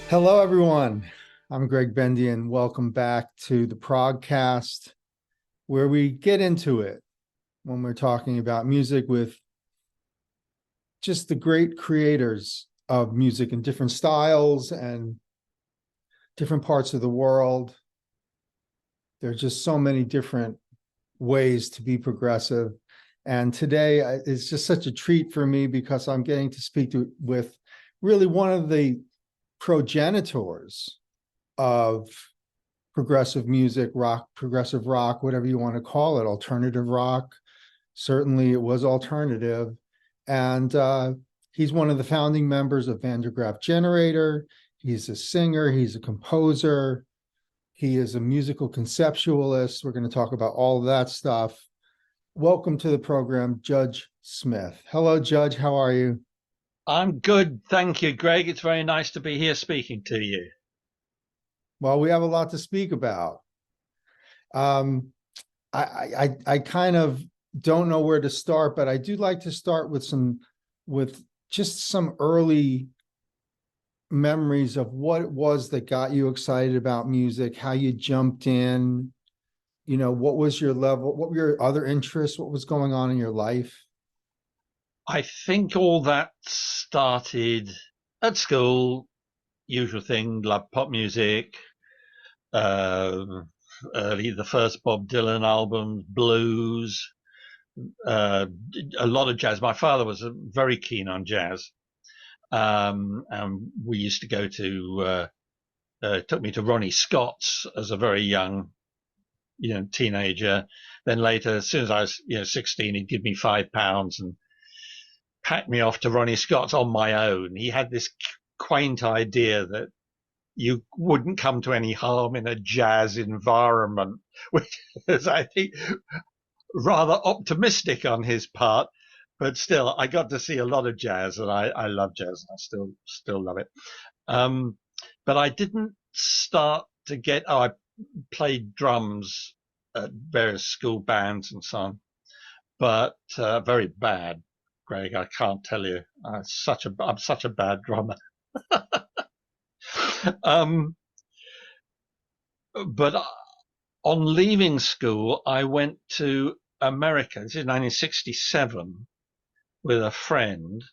Hello, everyone. I'm Gregg Bendian. Welcome back to the ProgCast, where we get into it when we're talking about music with just the great creators of music in different styles and different parts of the world. There's just so many different ways to be progressive. And today is just such a treat for me because I'm getting to speak with really one of the progenitors of progressive music, rock, progressive rock, whatever you want to call it, alternative rock. Certainly it was alternative. And he's one of the founding members of Graff Generator. He's a singer, he's a composer, he is a musical conceptualist. We're going to talk about all of that stuff. Welcome to the program, Judge Smith. Hello, Judge. How are you? I'm good. Thank you, Greg. It's very nice to be here speaking to you. Well, we have a lot to speak about. I kind of don't know where to start, but I do like to start with just some early memories of what it was that got you excited about music, how you jumped in, what was your level, what were your other interests, what was going on in your life? I think all that started at school. Usual thing, love pop music. Uh, Early, the first Bob Dylan albums, blues, uh, a lot of jazz. My father was very keen on jazz. And we used to go to, took me to Ronnie Scott's as a very young, teenager. Then later, as soon as I was, 16, he'd give me £5 and packed me off to Ronnie Scott's on my own. He had this quaint idea that you wouldn't come to any harm in a jazz environment, which is, I think, rather optimistic on his part. But still, I got to see a lot of jazz, and I love jazz. I still love it. Um, but I didn't start to get. Oh, I played drums at various school bands and so on, but very bad. Greg, I can't tell you. I'm such a bad drummer. um, but on leaving school, I went to America. This is 1967 with a friend,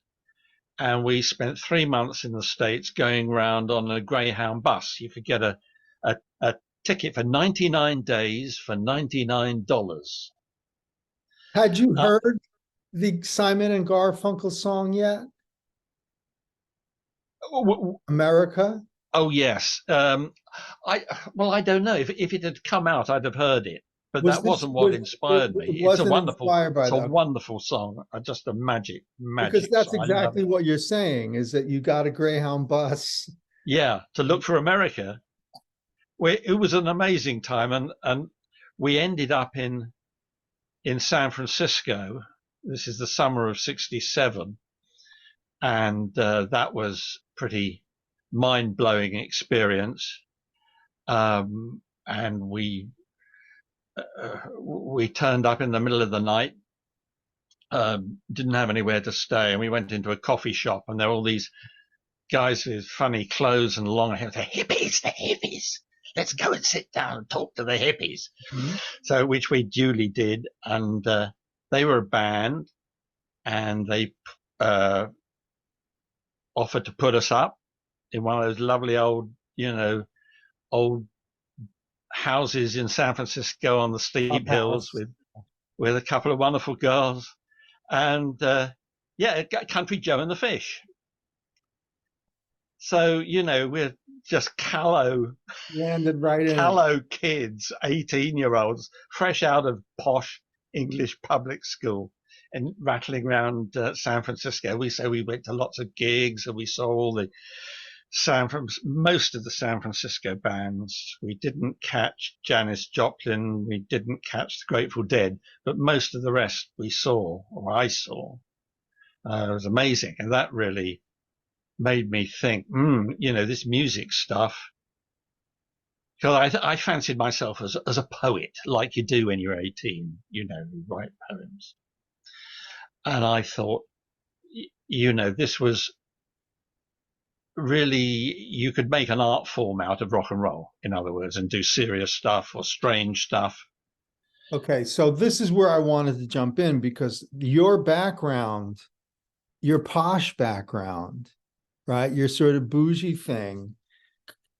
and we spent 3 months in the States going around on a Greyhound bus. You could get a ticket for 99 days for $99. Had you Uh, heard the Simon and Garfunkel song yet? America? oh yes. I don't know if it had come out, I'd have heard it, but Was that this wasn't what was inspired me. it It's a wasn't wonderful, inspired by it's a that? wonderful song, just a Because magic that's song. I love exactly it. what you're saying, is that you got a Greyhound bus. Yeah, to look for America. It was an amazing time, and we ended up in San Francisco. This is the summer of '67, and that was pretty mind blowing experience. And we turned up in the middle of the night, didn't have anywhere to stay, and we went into a coffee shop, and there were all these guys with funny clothes and long hair. The hippies. Let's go and sit down and talk to the hippies. Mhm. So, which we duly did, and they were a band, and they uh, offered to put us up in one of those lovely old houses in San Francisco on the steep hills House. with a couple of wonderful girls, and yeah, Country Joe and the Fish. So we're just Landed right in. callow kids, 18-year-olds, fresh out of posh English public school and rattling around San Francisco. We went to lots of gigs and we saw all the most of the San Francisco bands. We didn't catch Janis Joplin, we didn't catch the Grateful Dead, but most of the rest we saw, or I saw. It was amazing, and that really made me think, this music stuff. Because I fancied myself as a poet, like you do when you're 18, you write poems. And I thought, this was really you could make an art form out of rock and roll, in other words, and do serious stuff or strange stuff. Okay, so this is where I wanted to jump in, because your background, your posh background, right? Your sort of bougie thing.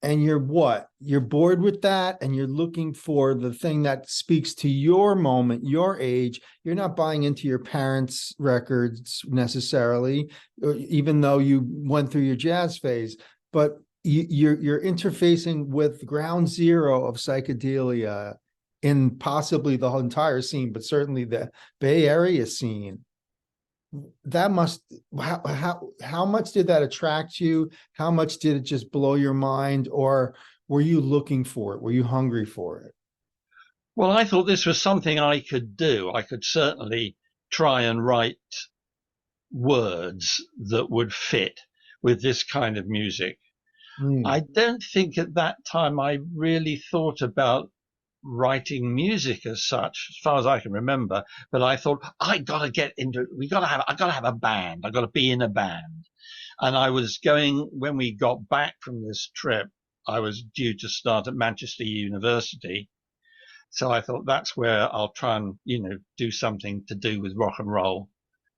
And you're what? You're bored with that, and you're looking for the thing that speaks to your moment, your age. You're not buying into your parents' records necessarily, even though you went through your jazz phase. But you're interfacing with ground zero of psychedelia in possibly the whole entire scene, but certainly the Bay Area scene. That must, how much did that attract you? How much did it just blow your mind? Or were you looking for it? Were you hungry for it? Well, I thought this was something I could do. I could certainly try and write words that would fit with this kind of music. I don't think at that time I really thought about writing music as such, as far as I can remember. But I thought, I gotta get into it. I gotta have a band. I gotta be in a band. And I was going, when we got back from this trip, I was due to start at Manchester University. So I thought that's where I'll try and, do something to do with rock and roll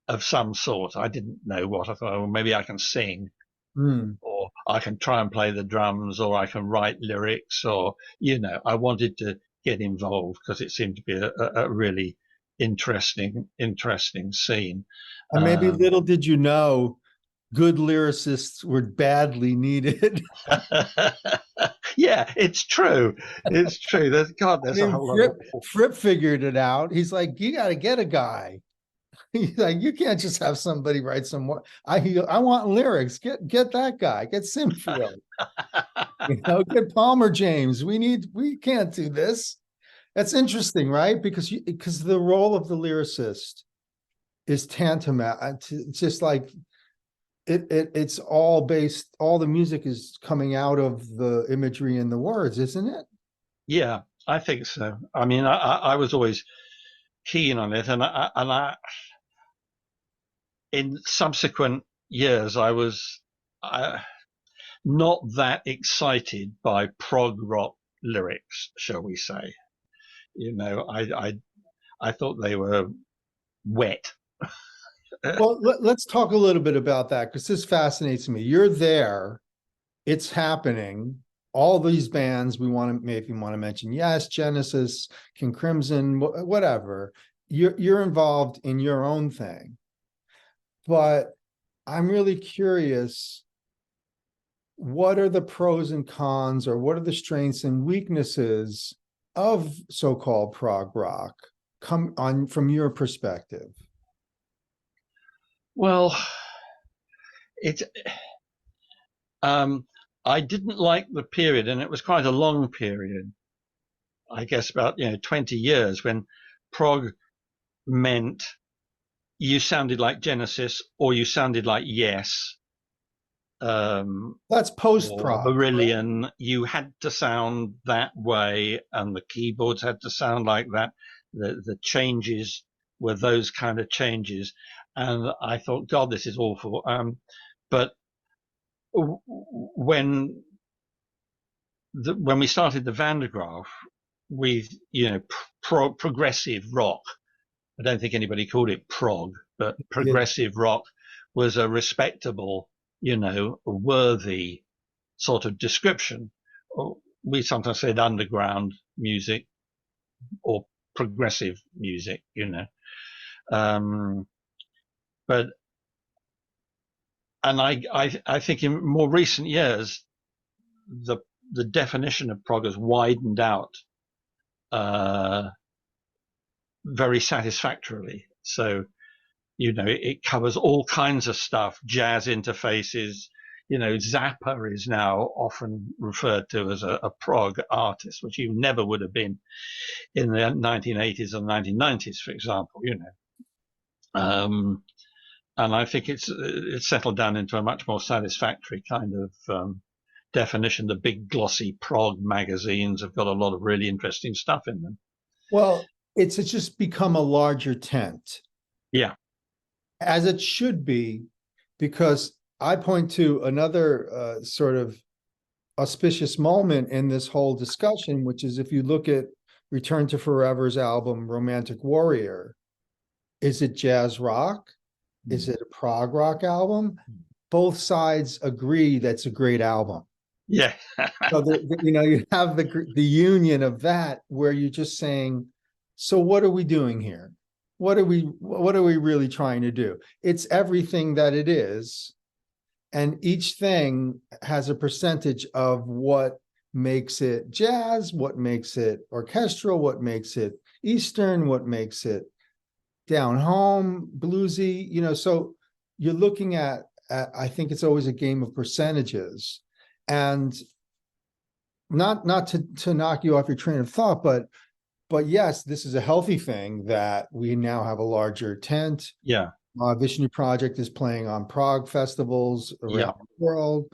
of some sort. I didn't know what. I thought, well, maybe I can sing, or I can try and play the drums, or I can write lyrics, or, I wanted to get involved because it seemed to be a really interesting scene. And maybe little did you know, good lyricists were badly needed. Yeah, it's true. It's true. There's a whole lot of... Fripp figured it out. He's like, you got to get a guy. He's like, you can't just have somebody write some more. I want lyrics. Get that guy. Get Sinfield. Get Palmer James. We can't do this. That's interesting, right? Because the role of the lyricist is tantamount to just like it's all based, all the music is coming out of the imagery and the words, isn't it? Yeah, I think so. I mean, I was always keen on it, and I in subsequent years I was not that excited by prog rock lyrics, shall we say. I thought they were wet. Well, let's talk a little bit about that, because this fascinates me. You're there, it's happening. All these bands we want to, maybe you want to mention, yes, Genesis, King Crimson, whatever. You're involved in your own thing. But I'm really curious, what are the pros and cons, or what are the strengths and weaknesses of so-called prog rock come on from your perspective? Well, I didn't like the period, and it was quite a long period. I guess about 20 years, when prog meant you sounded like Genesis or you sounded like Yes. That's post-prog. Marillion, right? You had to sound that way, and the keyboards had to sound like that. The changes were those kind of changes, and I thought, God, this is awful. But when we started the Van der Graaf with progressive rock, I don't think anybody called it prog, but progressive rock was a respectable, worthy sort of description. We sometimes said underground music or progressive music, but I think in more recent years, the definition of prog has widened out very satisfactorily. So, it covers all kinds of stuff, jazz interfaces. Zappa is now often referred to as a prog artist, which you never would have been in the 1980s and 1990s, for example, and I think it's settled down into a much more satisfactory kind of definition. The big glossy prog magazines have got a lot of really interesting stuff in them. Well, it's just become a larger tent. Yeah. As it should be, because I point to another sort of auspicious moment in this whole discussion, which is if you look at Return to Forever's album, Romantic Warrior, is it jazz rock? Is it a prog rock album? Both sides agree that's a great album. Yeah. So you have the union of that where you're just saying, so what are we doing here? What are we really trying to do? It's everything that it is. And each thing has a percentage of what makes it jazz, what makes it orchestral, what makes it Eastern, what makes it down home, bluesy, so you're looking at I think it's always a game of percentages. And not to knock you off your train of thought, but yes, this is a healthy thing that we now have a larger tent. Yeah. Mahavishnu Project is playing on prog festivals around the world,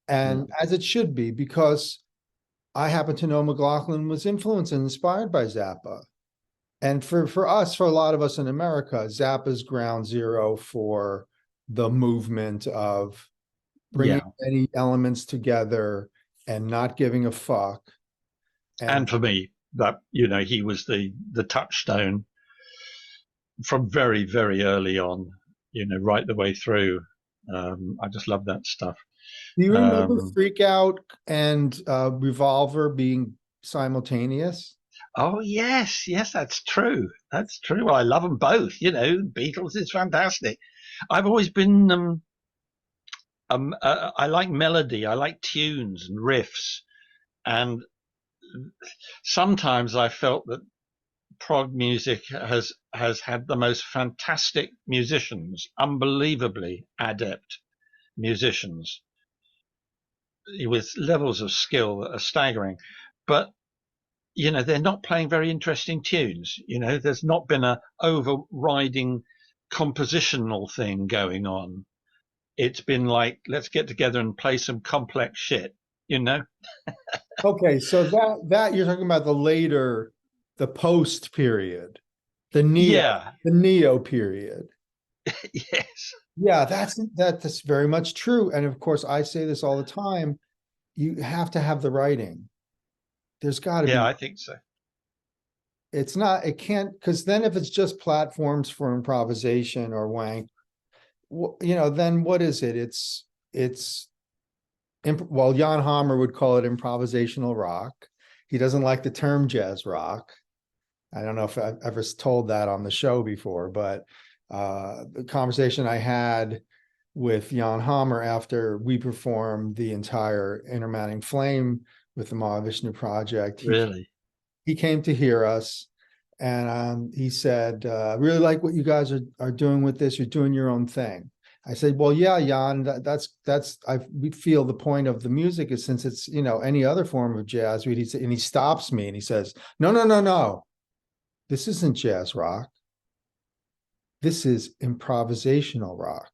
and as it should be, because I happen to know McLaughlin was influenced and inspired by Zappa. And for a lot of us in America, Zappa's ground zero for the movement of bringing any elements together and not giving a fuck. And for me, that, he was the touchstone from very, very early on, right the way through. I just love that stuff. Do you remember Freak Out and Revolver being simultaneous? Oh, yes, that's true. That's true. Well, I love them both. Beatles is fantastic. I've always been, I like melody. I like tunes and riffs. And sometimes I felt that prog music has had the most fantastic musicians, unbelievably adept musicians with levels of skill that are staggering. But they're not playing very interesting tunes. There's not been a overriding compositional thing going on. It's been like, let's get together and play some complex shit, Okay, so that you're talking about the post period, the neo period. Yes. Yeah, that's very much true. And of course, I say this all the time. You have to have the writing. There's got to be. Yeah, I think so. It can't, because then if it's just platforms for improvisation or wank, then what is it? Well, Jan Hammer would call it improvisational rock. He doesn't like the term jazz rock. I don't know if I've ever told that on the show before, but the conversation I had with Jan Hammer after we performed the entire Intermatting Flame with the Mahavishnu Project. He came to hear us, and he said, I really like what you guys are doing with this. You're doing your own thing. I said, well, yeah, Jan, we feel the point of the music is, since it's, any other form of jazz, and he stops me and he says, no. This isn't jazz rock. This is improvisational rock.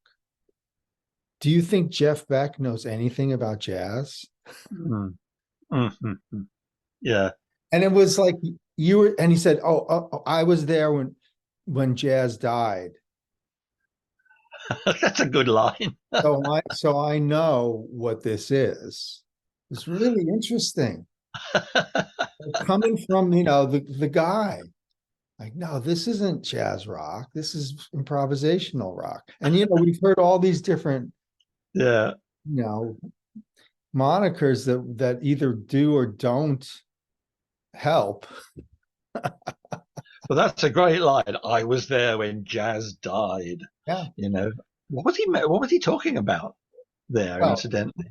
Do you think Jeff Beck knows anything about jazz? Mm-hmm. Yeah. And it was like and he said, oh, I was there when jazz died. That's a good line. So I know what this is. It's really interesting. Coming from, the guy. Like, no, this isn't jazz rock. This is improvisational rock. And, we've heard all these different, monikers that either do or don't help. Well, that's a great line. I was there when jazz died. Yeah. What was he talking about there, incidentally?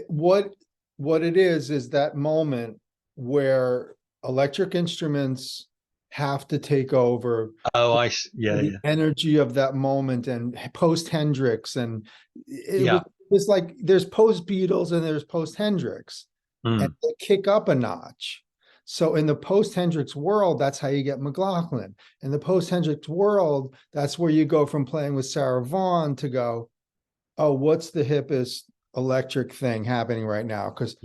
What it is that moment where electric instruments have to take over. The energy of that moment, and post Hendrix, and it was like there's post Beatles and there's post Hendrix, and they kick up a notch. So in the post Hendrix world, that's how you get McLaughlin. In the post Hendrix world, that's where you go from playing with Sarah Vaughan to go, oh, what's the hippest electric thing happening right now? Because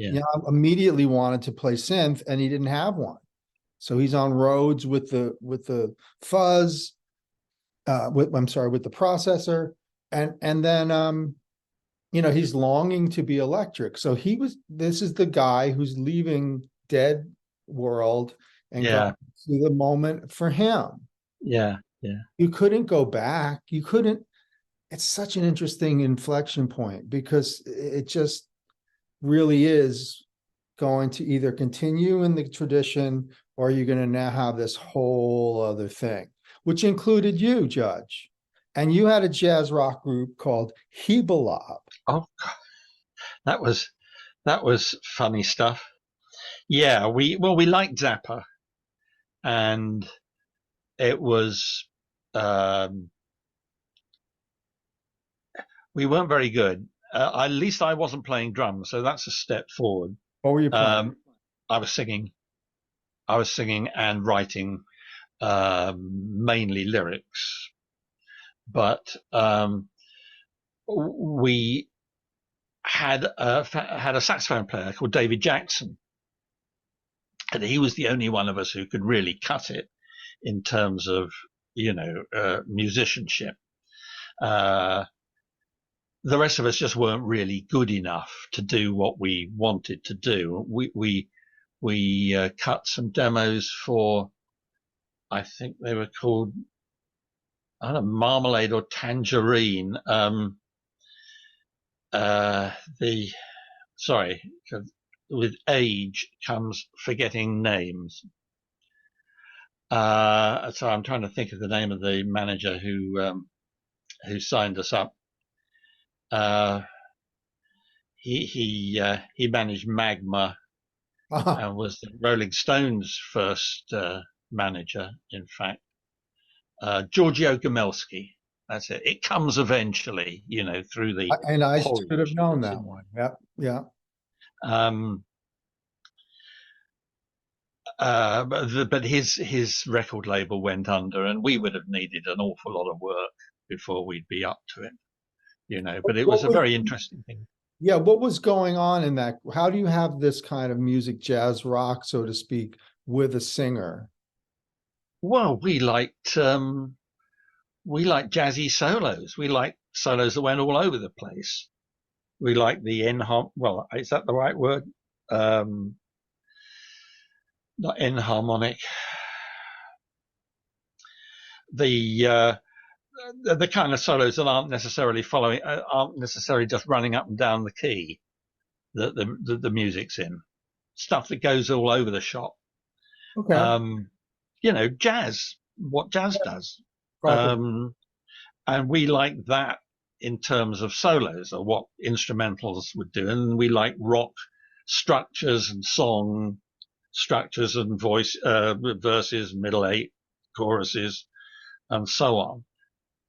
immediately wanted to play synth and he didn't have one. So he's on Rhodes with the fuzz, with the processor, and then he's longing to be electric. So this is the guy who's leaving dead world and going Yeah, to the moment for him. yeah, yeah. You couldn't go back. You couldn't. It's such an interesting inflection point because it just really is going to either continue in the tradition or you're going to now have this whole other thing, which included you, Judge. And you had a jazz rock group called Hebelob. Oh, that was funny stuff. Yeah, we liked Zappa, and it was we weren't very good. At least I wasn't playing drums, so that's a step forward. What were you playing? I was singing. And writing mainly lyrics, but we had a saxophone player called David Jackson, and he was the only one of us who could really cut it in terms of musicianship. The rest of us just weren't really good enough to do what we wanted to do. We cut some demos for, I think they were called, I don't know, Marmalade or Tangerine. With age comes forgetting names. So I'm trying to think of the name of the manager who signed us up. He managed Magma and was the Rolling Stones' first manager, in fact. Giorgio Gomelski. That's it. It comes eventually, through the. And I should have known that one. Yep. Yeah. But his record label went under, and we would have needed an awful lot of work before we'd be up to it, But it was a very interesting thing. Yeah, what was going on in that? How do you have this kind of music, jazz rock, so to speak, with a singer? Well, we liked jazzy solos. We liked solos that went all over the place. We liked the well, is that the right word? Not enharmonic. The kind of solos that aren't necessarily just running up and down the key that the music's in. Stuff that goes all over the shop. Okay. Jazz, what jazz does. Right. And we like that in terms of solos or what instrumentals would do. And we like rock structures and song structures and voice verses, middle eight, choruses, and so on.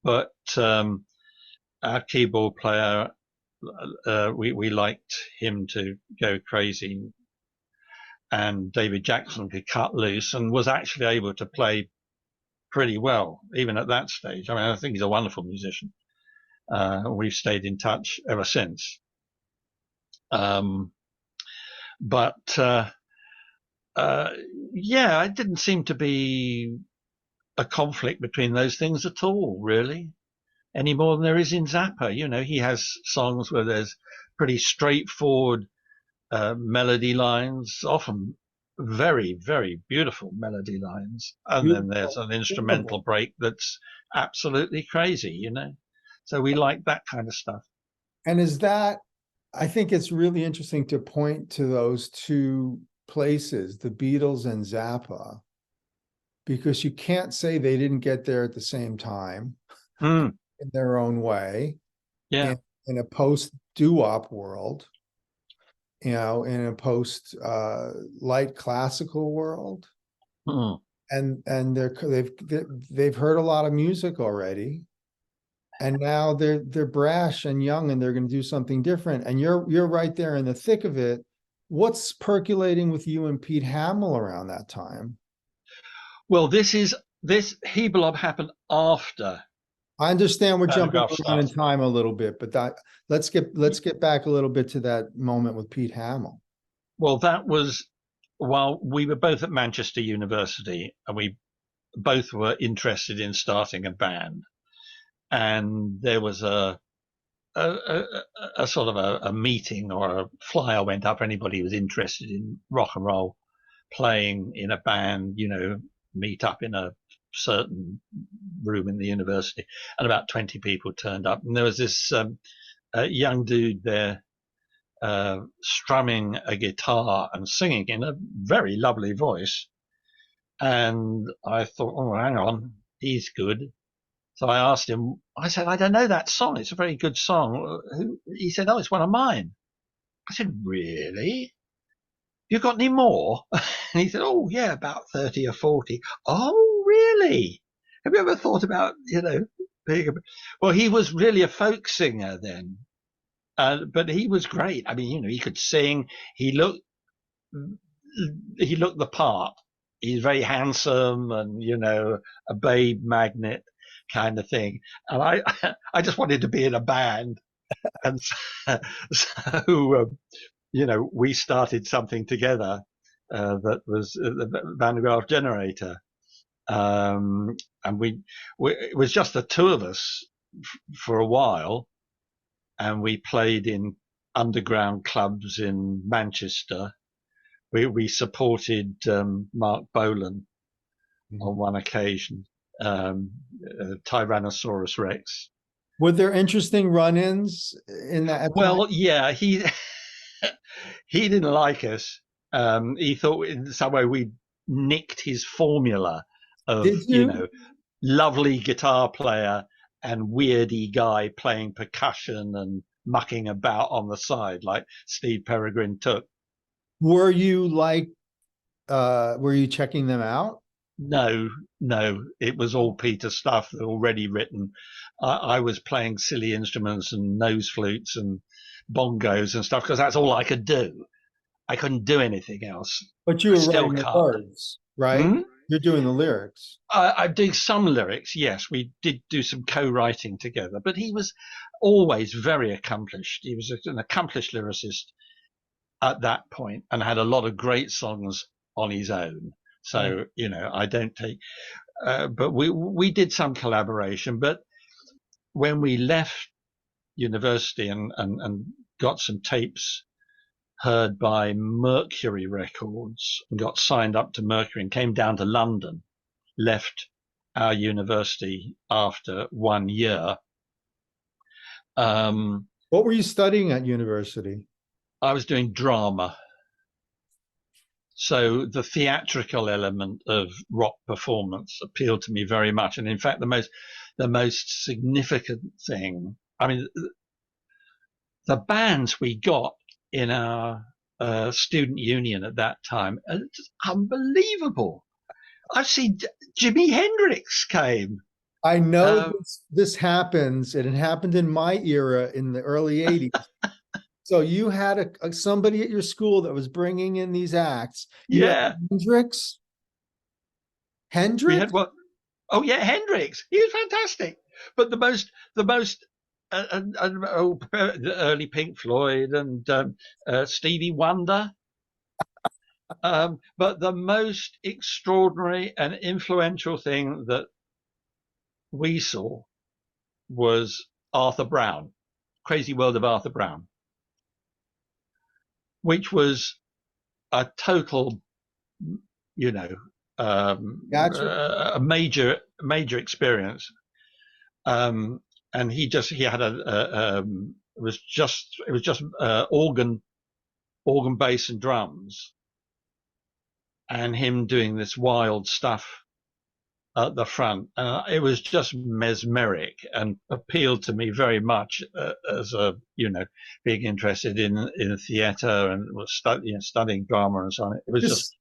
But our keyboard player, we liked him to go crazy, and David Jackson could cut loose and was actually able to play pretty well, even at that stage. I mean, I think he's a wonderful musician. We've stayed in touch ever since. Yeah, it didn't seem to be a conflict between those things at all, really, any more than there is in Zappa. He has songs where there's pretty straightforward melody lines, often very, very beautiful melody lines. And then there's an instrumental break that's absolutely crazy, So we like that kind of stuff. And I think it's really interesting to point to those two places, the Beatles and Zappa, because you can't say they didn't get there at the same time in their own way. Yeah. In a post doo-wop world, in a post light classical world. And they've heard a lot of music already. And now they're brash and young, and they're going to do something different. And you're right there in the thick of it. What's percolating with you and Pete Hammill around that time? Well, this Hebelob happened after. I understand we're jumping around in time a little bit, but let's get back a little bit to that moment with Pete Hammill. Well, that was while we were both at Manchester University, and we both were interested in starting a band. And there was a a sort of a meeting or a flyer went up for anybody who was interested in rock and roll, playing in a band, meet up in a certain room in the university, and about 20 people turned up. And there was this young dude there strumming a guitar and singing in a very lovely voice. And I thought, oh, hang on, he's good. So I asked him, I said, I don't know that song. It's a very good song. He said, oh, it's one of mine. I said, really? You got any more? And he said, oh, yeah, about 30 or 40. Oh, really? Have you ever thought about, being well, he was really a folk singer then. But he was great. I mean, he could sing. He looked the part. He's very handsome and, a babe magnet kind of thing. And I just wanted to be in a band. And so we started something together that was the Graff Generator. And it was just the two of us for a while. And we played in underground clubs in Manchester. We supported Mark Bolan on one occasion, Tyrannosaurus Rex. Were there interesting run-ins in that? Well, yeah, he didn't like us. He thought in some way we nicked his formula of, lovely guitar player and weirdy guy playing percussion and mucking about on the side like Steve Peregrine took. Were you were you checking them out? No, it was all Peter stuff already written. I was playing silly instruments and nose flutes and bongos and stuff because that's all I could do. I couldn't do anything else. But you were writing the words, right? Hmm? You're doing the lyrics. I'm doing some lyrics, yes. We did do some co-writing together, but he was always very accomplished. He was an accomplished lyricist at that point and had a lot of great songs on his own. So, I don't take, but we did some collaboration. But when we left university and got some tapes heard by Mercury Records and got signed up to Mercury and came down to London, left our university after 1 year. What were you studying at university? I was doing drama. So the theatrical element of rock performance appealed to me very much. And in fact, the most significant thing, I mean, the bands we got in our student union at that time are just unbelievable. I've seen Jimi Hendrix came. I know this happens, and it happened in my era in the early 80s. So you had somebody at your school that was bringing in these acts. Yeah. Hendrix? We had what? Oh, yeah, Hendrix. He was fantastic. But the early Pink Floyd and Stevie Wonder. But the most extraordinary and influential thing that we saw was Arthur Brown, Crazy World of Arthur Brown, which was a total, a major experience. And he had it was just organ, bass and drums, and him doing this wild stuff at the front. It was just mesmeric and appealed to me very much as a, being interested in theatre and was studying drama and so on. It was just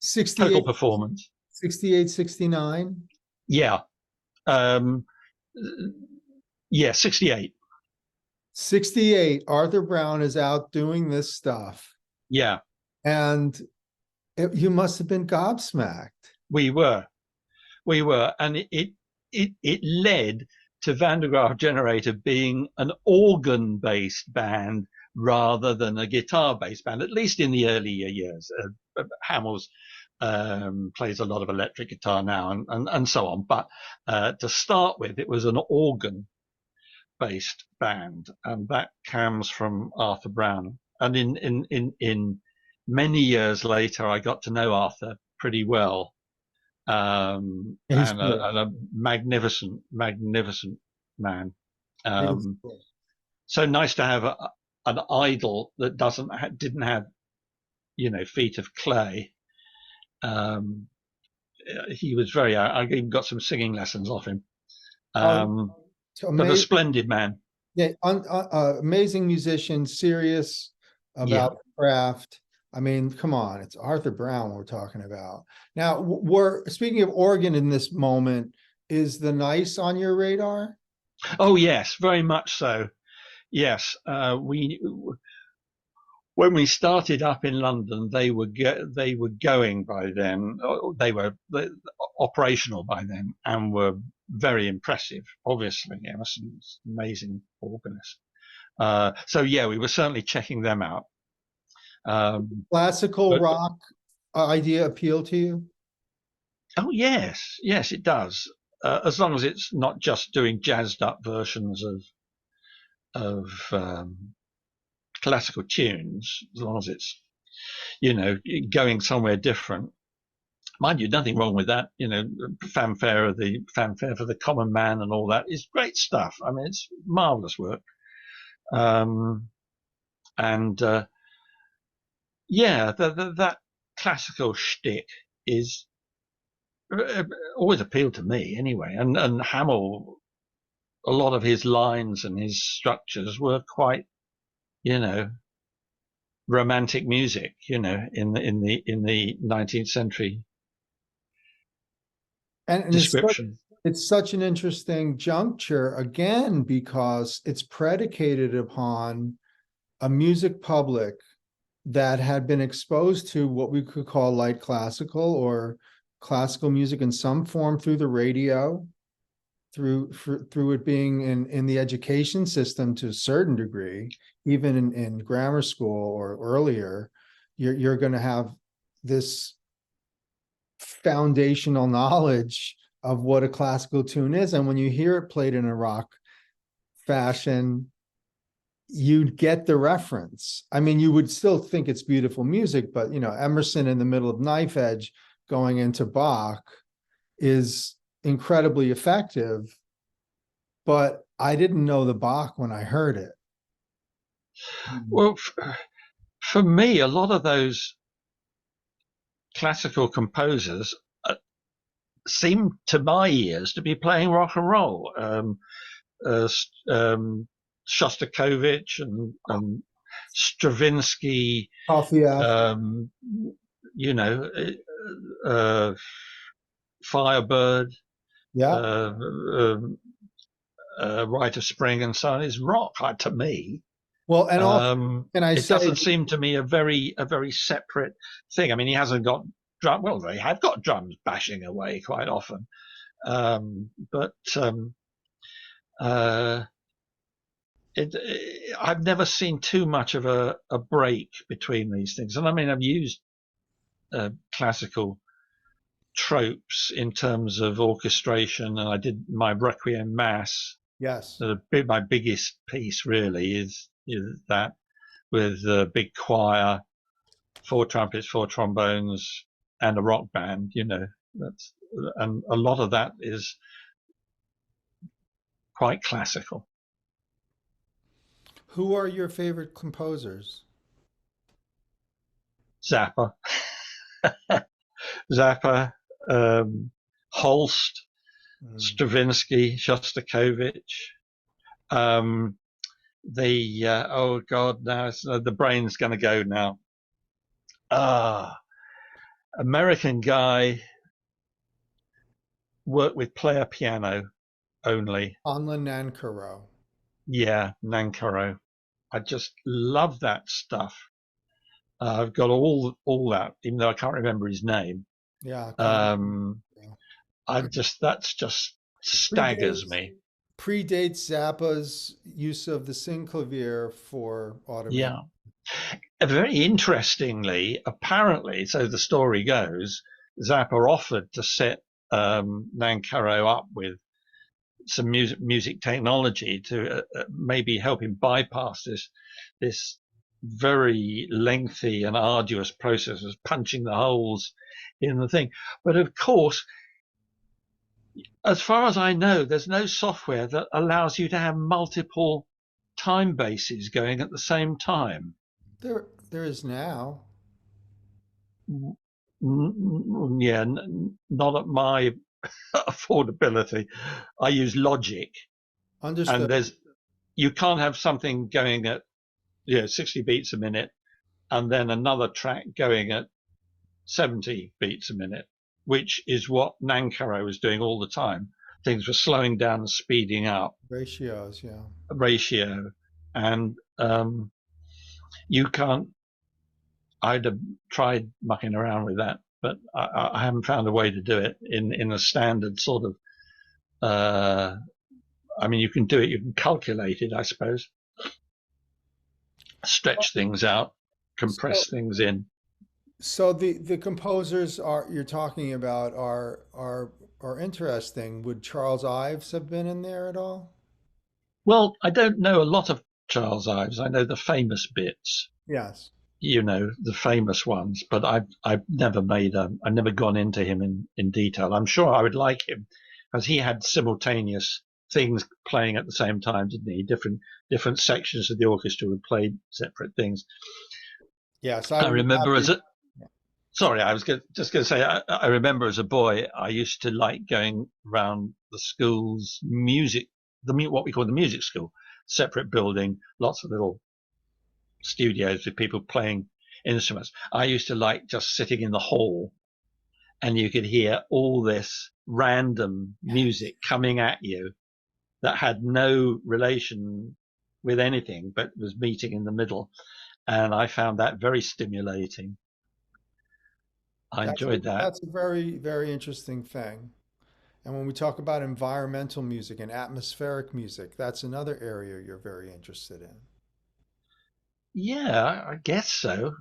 68, total performance. 68, 69? Yeah. Yeah, 68. 68, Arthur Brown is out doing this stuff. Yeah. And you must have been gobsmacked. We were. And it led to Van der Graaf Generator being an organ-based band rather than a guitar-based band, at least in the earlier years. Hamill's plays a lot of electric guitar now and so on. But to start with, it was an organ. based band, and that comes from Arthur Brown. And in many years later, I got to know Arthur pretty well, and He's cool. a magnificent man. Cool. So nice to have an idol that didn't have, feet of clay. He was I even got some singing lessons off him. But a splendid man. Yeah, amazing musician, serious about the craft. I mean, come on, it's Arthur Brown we're talking about. Now, we're speaking of organ in this moment. Is the Nice on your radar? Oh yes, very much so. Yes, when we started up in London, they were going by then. They were operational by then and were very impressive. Obviously, Emerson's amazing organist. So yeah, we were certainly checking them out. Classical rock idea appeal to you? Oh yes, it does. As long as it's not just doing jazzed up versions of classical tunes, as long as it's going somewhere different. Mind you, nothing wrong with that. Fanfare for the common man and all that is great stuff. I mean, it's marvelous work. That classical shtick is always appealed to me anyway. And Hammill, a lot of his lines and his structures were quite, romantic music, in the 19th century and description. It's such an interesting juncture again, because it's predicated upon a music public that had been exposed to what we could call light classical or classical music in some form through the radio, through it being in the education system to a certain degree, even in grammar school or earlier. You're going to have this foundational knowledge of what a classical tune is, and when you hear it played in a rock fashion, you'd get the reference. I mean, you would still think it's beautiful music, but Emerson in the middle of Knife Edge going into Bach is incredibly effective, but I didn't know the Bach when I heard it. Well, for me, a lot of those classical composers seem to my ears to be playing rock and roll. Shostakovich and Stravinsky, Firebird, Rite of Spring and so on is rock to me. Well, and it doesn't seem to me a very separate thing. I mean, he hasn't got drum. Well, they have got drums bashing away quite often, but I've never seen too much of a break between these things. And I mean, I've used classical tropes in terms of orchestration, and I did my Requiem Mass. Yes, my biggest piece really is that, with a big choir, 4 trumpets, 4 trombones, and a rock band. And a lot of that is quite classical. Who are your favorite composers? Zappa, Holst, Stravinsky, Shostakovich. Oh God, now the brain's going to go now. American guy, worked with player piano only. Conlon Nancarrow. Yeah, Nancarrow. I just love that stuff. I've got all that, even though I can't remember his name. Yeah. That just staggers me. Predates Zappa's use of the synclavier for automation. Yeah. Very interestingly, apparently, so the story goes, Zappa offered to set Nancarrow up with some music technology to maybe help him bypass this very lengthy and arduous process of punching the holes in the thing. But of course, as far as I know, there's no software that allows you to have multiple time bases going at the same time. There is now. Yeah, not at my affordability. I use Logic, and Understood. you can't have something going at 60 beats a minute and then another track going at 70 beats a minute, which is what Nankara was doing all the time. Things were slowing down and speeding up. Ratios, yeah. Ratio, and you can't. I'd have tried mucking around with that, but I haven't found a way to do it in a standard sort of. I mean, you can do it. You can calculate it, I suppose. Stretch things out, So, compress things in. so the composers you're talking about are interesting. Would Charles Ives have been in there at all? Well, I don't know a lot of Charles Ives. I know the famous bits, Yes. the famous ones, but I've never I've never gone into him in detail. I'm sure I would like him because he had simultaneous things playing at the same time, didn't he? Different sections of the orchestra would play separate things. Yes, I I would remember have as to. a sorry, I was just going to say I remember as a boy I used to like going around the school's music, what we call the music school, separate building, lots of little studios with people playing instruments. I used to like just sitting in the hall and you could hear all this random music coming at you that had no relation with anything but was meeting in the middle. And I found that very stimulating. I enjoyed that. That's a very, very interesting thing. And when we talk about environmental music and atmospheric music, that's another area you're very interested in. Yeah, I guess so.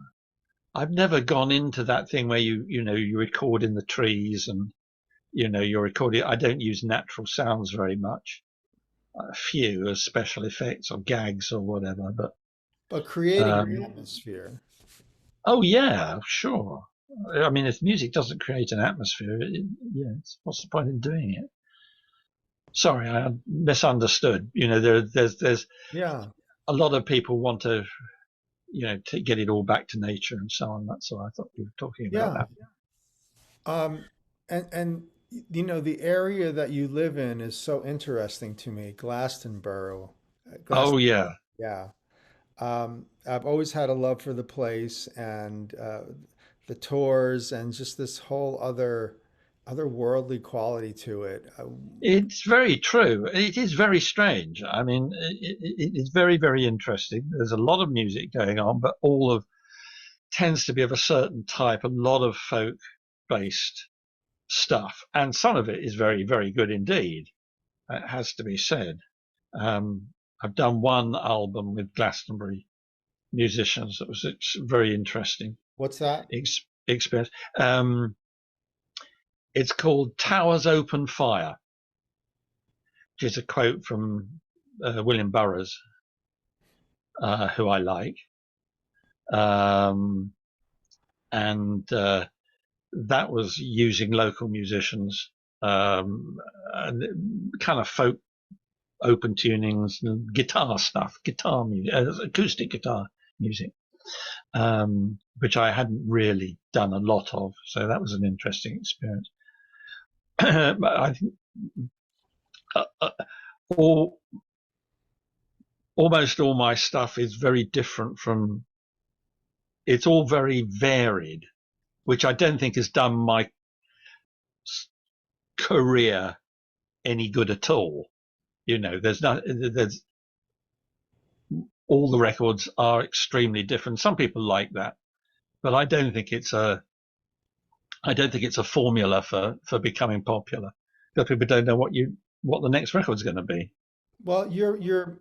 I've never gone into that thing where you record in the trees and you're recording. I don't use natural sounds very much. A few as special effects or gags or whatever, but But creating an um, atmosphere. oh yeah, sure. I mean, if music doesn't create an atmosphere, what's the point in doing it? Sorry, I misunderstood. There's Yeah. a lot of people want to get it all back to nature and so on. That's why I thought you were talking about Yeah. that. Um, the area that you live in is so interesting to me, Glastonboro. Oh Glaston, yeah, yeah. I've always had a love for the place and the tours and just this whole otherworldly quality to it. it's very true. It is very strange. I mean, it is very, very interesting. There's a lot of music going on, but all of tends to be of a certain type, a lot of folk based stuff. And some of it is very, very good indeed. It has to be said. Um, I've done one album with Glastonbury musicians that was very interesting What's that? experience. It's called Towers Open Fire, which is a quote from William Burroughs, who I like. Um, and that was using local musicians, and kind of folk open tunings, and guitar stuff, guitar music, acoustic guitar music, which I hadn't really done a lot of. So that was an interesting experience. But I think all, almost all my stuff is very different from. It's all very varied, which I don't think has done my career any good at all. There's all the records are extremely different. Some people like that, but I don't think it's a formula for becoming popular because people don't know what the next record's going to be. Well, you're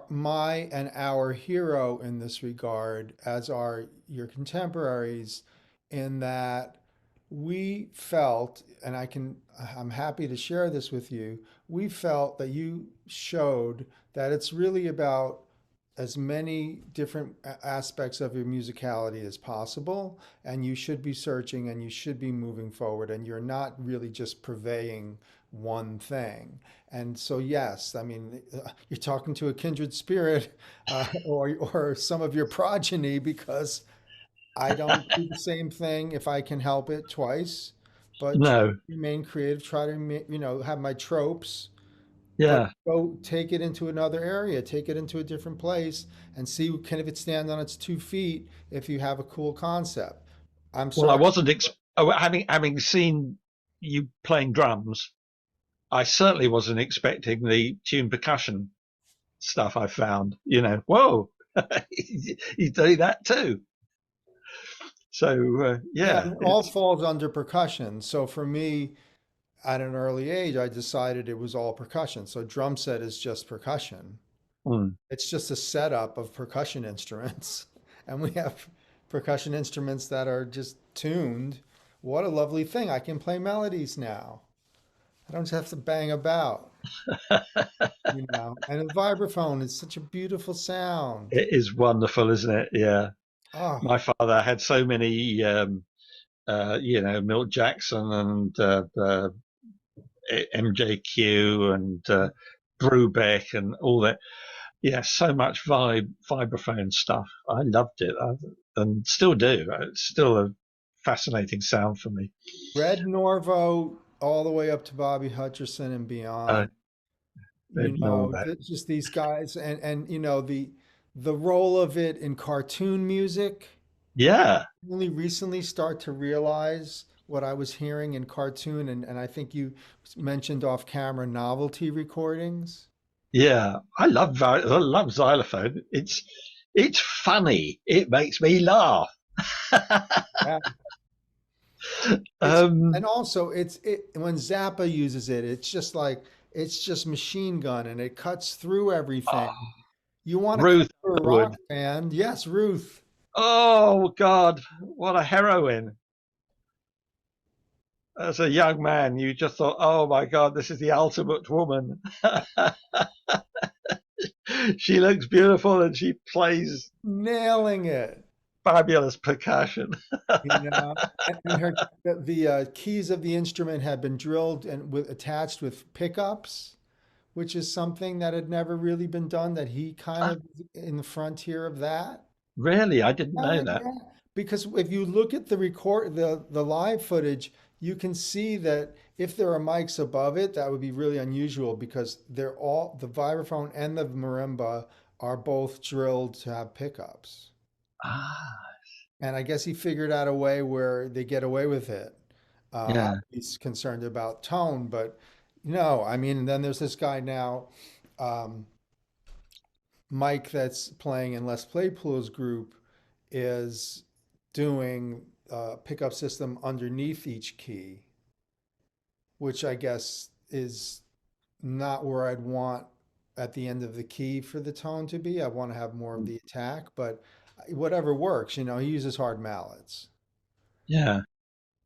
my and our hero in this regard, as are your contemporaries, in that we felt, and I'm happy to share this with you, we felt that you showed that it's really about as many different aspects of your musicality as possible, and you should be searching and you should be moving forward, and you're not really just purveying one thing. And so, yes, I mean, you're talking to a kindred spirit, or some of your progeny, because I don't do the same thing if I can help it twice, but try to No, remain creative, try to, have my tropes, but yeah. go take it into another area, take it into a different place and see can if it stand on its 2 feet if you have a cool concept. I'm Well, I sorry. wasn't having seen you playing drums. I certainly wasn't expecting the tune percussion stuff I found. Whoa, he's doing that too. So Yeah, yeah, it all it's falls under percussion. So for me, at an early age, I decided it was all percussion. So drum set is just percussion. mm, It's just a setup of percussion instruments. And we have percussion instruments that are just tuned. What a lovely thing. I can play melodies now. I don't just have to bang about, And a vibraphone is such a beautiful sound. it is wonderful, isn't it? Yeah, Oh, my father had so many, Milt Jackson and MJQ and Brubeck and all that. Yeah, so much vibraphone stuff. I loved it, and still do. It's still a fascinating sound for me. Red Norvo all the way up to Bobby Hutcherson and Uh, beyond. and all that. Just these guys and the role of it in cartoon music. Yeah, Only recently start to realize what I was hearing in cartoon, and I think you mentioned off camera novelty recordings. yeah. I love xylophone. It's funny. It makes me laugh. Yeah. It's and um, also it when Zappa uses it, it's just like it's just machine gun and it cuts through everything. oh, You want to cut Ruth through a rock Wood. band? Yes, Ruth. Oh God, what a heroine! As a young man, you just thought, "Oh my God, this is the ultimate woman." She looks beautiful and she plays Nailing it. fabulous percussion. And her the keys of the instrument had been drilled and with attached with pickups, which is something that had never really been done. That he kind of in the frontier of that. Really, I didn't Yeah, know that. yeah. Because if you look at the live footage, you can see that if there are mics above it, that would be really unusual because the vibraphone and the marimba are both drilled to have pickups. Ah, And I guess he figured out a way where they get away with it. yeah, He's concerned about tone, but no, I mean, then there's this guy now, um, Mike, that's playing in Les Claypool's group, is doing a pickup system underneath each key, which I guess is not where I'd want at the end of the key for the tone to be. I want to have more of the attack, but whatever works, he uses hard mallets. yeah.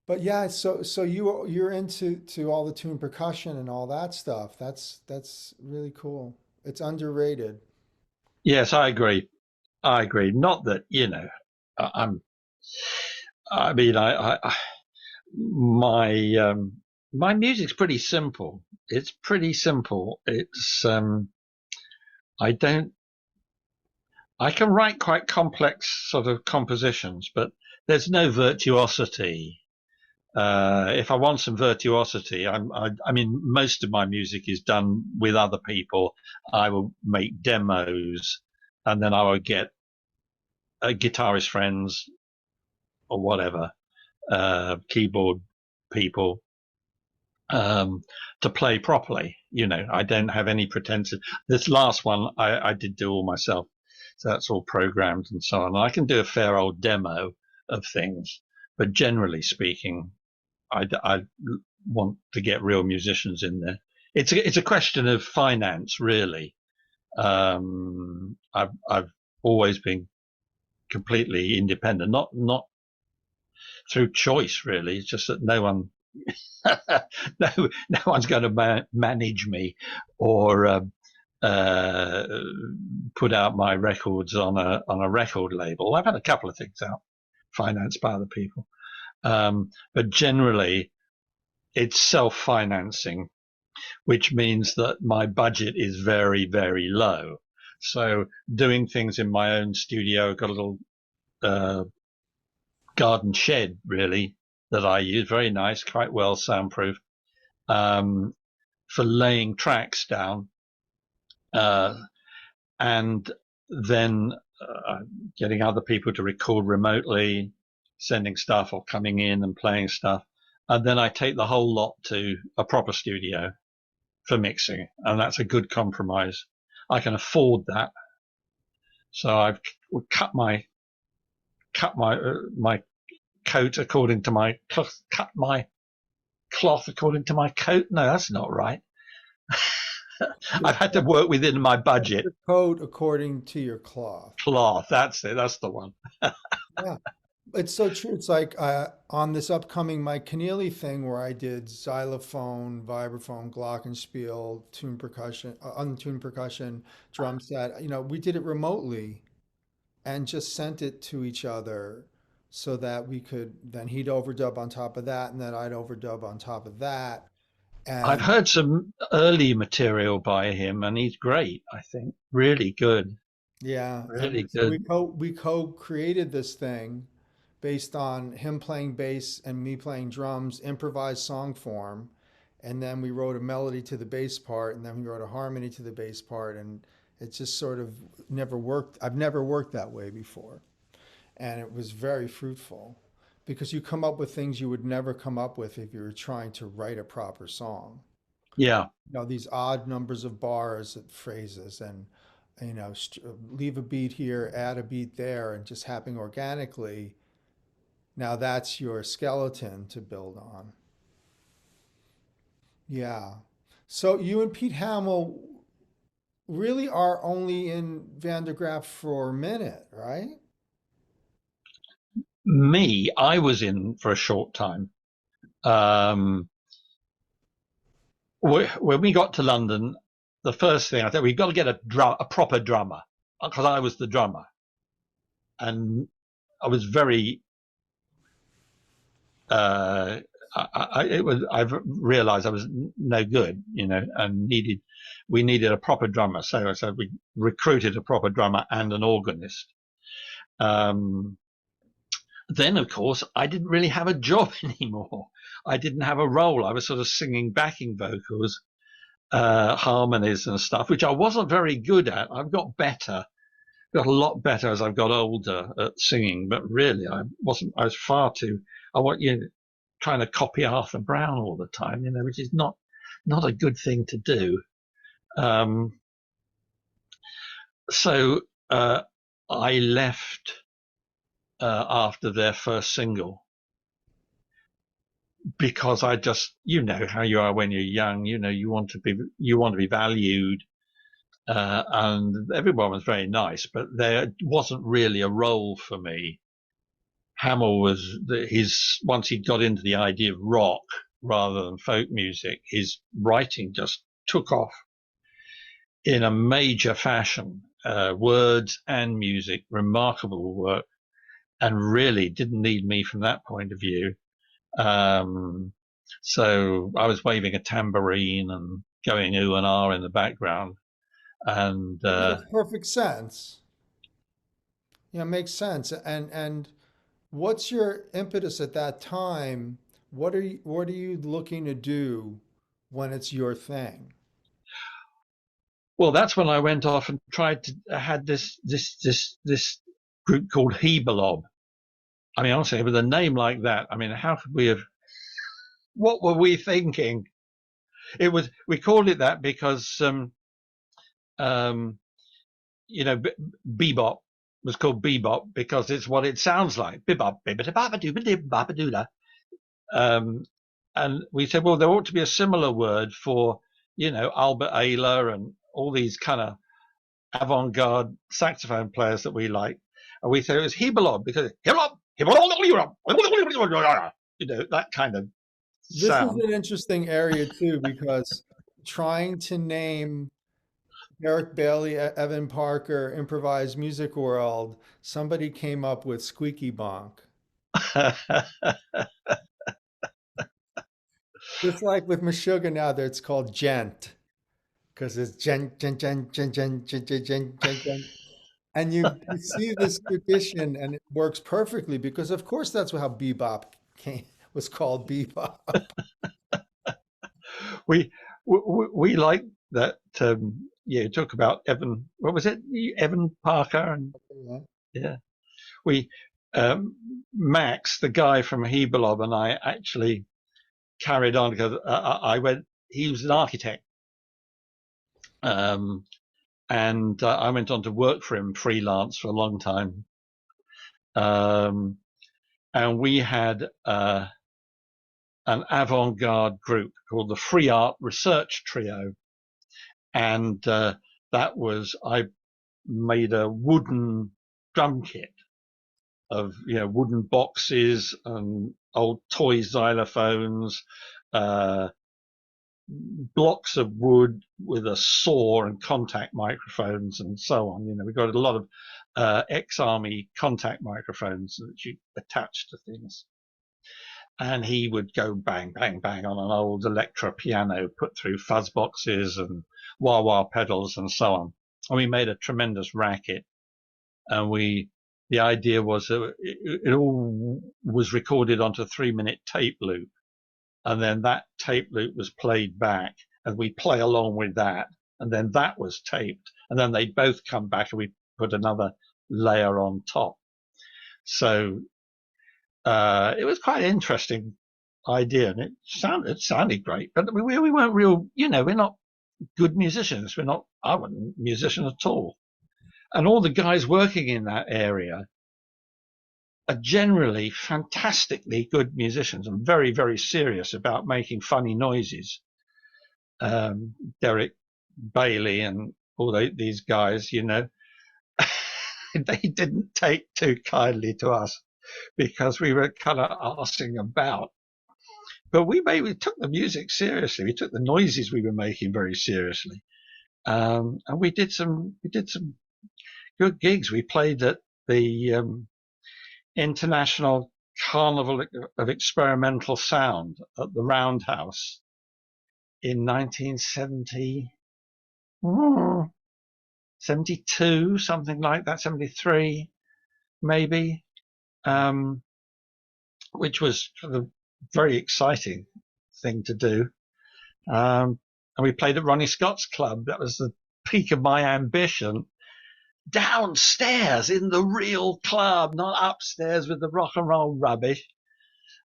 But yeah, so you're into all the tune percussion and all that stuff. That's really cool. It's underrated. Yes, I agree. I agree. Not that I'm. I mean, my my music's pretty simple. It's pretty simple. I don't. I can write quite complex sort of compositions, but there's no virtuosity. If I want some virtuosity, I mean, most of my music is done with other people. I will make demos, and then I will get guitarist friends or whatever, keyboard people, um, to play properly. I don't have any pretension. This last one, I did do all myself, so that's all programmed and so on. I can do a fair old demo of things, but generally speaking, I want to get real musicians in there. It's a question of finance, really. I've always been completely independent, not through choice, really. It's just that no one, no one's going to manage me or put out my records on a record label. I've had a couple of things out financed by other people, but generally it's self-financing, which means that my budget is very, very low. So doing things in my own studio, I've got a little garden shed, really, that I use. Very nice, quite well soundproof, for laying tracks down. And then getting other people to record remotely, sending stuff or coming in and playing stuff. And then I take the whole lot to a proper studio for mixing, and that's a good compromise. I can afford that. So I've cut my coat according to my cloth, cut my cloth according to my coat. No, that's not right. I've had to work within my budget. Your coat according to your cloth. Cloth, that's it. That's the one. Yeah, it's so true. It's like on this upcoming Mike Keneally thing where I did xylophone, vibraphone, glockenspiel, tuned percussion, untuned percussion, drum set. You know, we did it remotely and just sent it to each other so that we could, then he'd overdub on top of that and then I'd overdub on top of that. I've And heard some early material by him, and he's great. I think really good, yeah, really and so good. we co-created this thing based on him playing bass and me playing drums, improvised song form, and then we wrote a melody to the bass part, and then we wrote a harmony to the bass part, and it just sort of never worked. I've never worked that way before, and it was very fruitful because you come up with things you would never come up with if you were trying to write a proper song. Yeah, You know, these odd numbers of bars and phrases and leave a beat here, add a beat there, and just happening organically. Now that's your skeleton to build on. Yeah. So you and Pete Hammill really are only in Van der Graaf for a minute, right? me, I was in for a short time. Um, when we got to London, the first thing I thought we've got to get a proper drummer, because I was the drummer, and I was very. I've realised I was no good, and we needed a proper drummer. So we recruited a proper drummer and an organist. Then, of course, I didn't really have a job anymore. I didn't have a role. I was sort of singing backing vocals, harmonies and stuff, which I wasn't very good at. I've got better, got a lot better as I've got older at singing, but really I wasn't. I was far too. I want you trying to copy Arthur Brown all the time, which is not a good thing to do. So I left after their first single because I just, how you are when you're young. You want to be valued, and everyone was very nice, but there wasn't really a role for me. Hammill was once he got into the idea of rock rather than folk music, his writing just took off in a major fashion. Words and music, remarkable work, and really didn't need me from that point of view. So I was waving a tambourine and going ooh and ah in the background, and It makes perfect sense. Yeah, it makes sense. And what's your impetus at that time? What are you looking to do when it's your thing? well, that's when I went off and had this group called Hebelob. I mean, honestly, with a name like that, I mean, how could we have? What were we thinking? We called it that because um, bebop was called bebop because it's what it sounds like. Bebop, bebop, and we said, well, there ought to be a similar word for, Albert Ayler and all these kind of avant-garde saxophone players that we like. And we said it was Hebelob because Hebelob, you know, that kind of This is sound. an interesting area too, because trying to name Eric Bailey, Evan Parker, improvised music world, somebody came up with squeaky bonk. Just like with Meshuggah now, that it's called gent, because it's gent, gent, gent, gent, gent, gent, gent, gent, gent, gent. And you see this tradition, and it works perfectly because, of course, that's how bebop was called bebop. we, we like that. Yeah, talk about Evan. What was it? Evan Parker, and yeah, we Max, the guy from Hebelob, and I actually carried on because I went. He was an architect, um, and I went on to work for him freelance for a long time. And we had an avant-garde group called the Free Art Research Trio, and that was I made a wooden drum kit of wooden boxes and old toy xylophones, uh, blocks of wood with a saw and contact microphones and so on. We got a lot of ex-army contact microphones that you attach to things. And he would go bang, bang, bang on an old Electra piano put through fuzz boxes and wah-wah pedals and so on. And we made a tremendous racket. And the idea was that it all was recorded onto a 3-minute tape loop. And then that tape loop was played back, and we play along with that. And then that was taped. And then they'd both come back, and we put another layer on top. So it was quite an interesting idea, and it sounded great. But we weren't real, we're not good musicians. I wasn't a musician at all. And all the guys working in that area are generally fantastically good musicians and very, very serious about making funny noises. Derek Bailey and all these guys, they didn't take too kindly to us because we were kind of arsing about. But we took the music seriously. We took the noises we were making very seriously, and we did some good gigs. We played at the International Carnival of Experimental Sound at the Roundhouse in 1970, 72, something like that, 73 maybe, which was a very exciting thing to do. And we played at Ronnie Scott's club. That was the peak of my ambition. Downstairs in the real club, not upstairs with the rock and roll rubbish.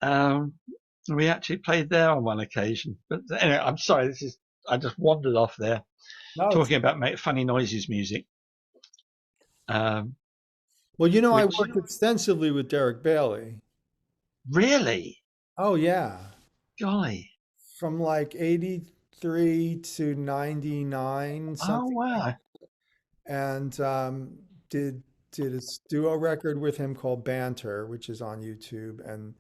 We actually played there on one occasion. But anyway, I'm sorry, I just wandered off there, talking about funny noises music. Well, I worked extensively with Derek Bailey. Really? Oh, yeah. Golly. From like 83 to 99, something. Oh, wow. And did a duo record with him called Banter, which is on YouTube, and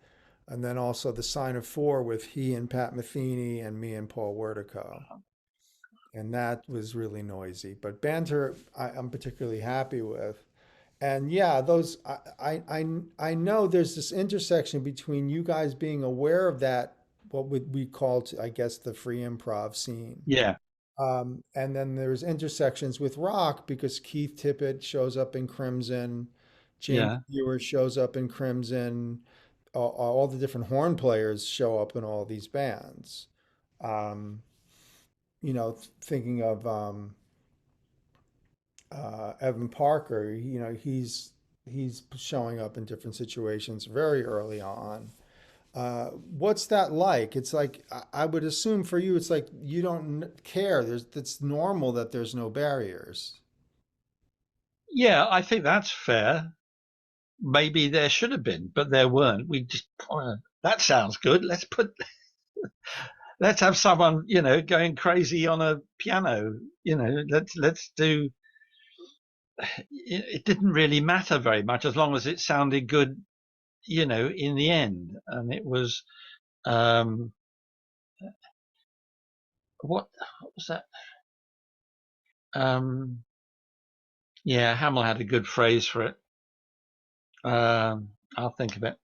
then also The Sign of Four with he and Pat Metheny and me and Paul Wertico. And that was really noisy. But Banter, I'm particularly happy with. And yeah, those I know there's this intersection between you guys being aware of that, what we call, I guess, the free improv scene. Yeah. And then there's intersections with rock because Keith Tippett shows up in Crimson, James Ewer shows up in Crimson, all the different horn players show up in all these bands. Thinking of Evan Parker, he's showing up in different situations very early on. What's that like? It's like, I would assume for you, it's like you don't care. It's normal that there's no barriers. Yeah, I think that's fair. Maybe there should have been, but there weren't. We just, that sounds good. Let's have someone, going crazy on a piano. Let's do. It didn't really matter very much as long as it sounded good in the end. And it was, what was that? Hamill had a good phrase for it. I'll think of it.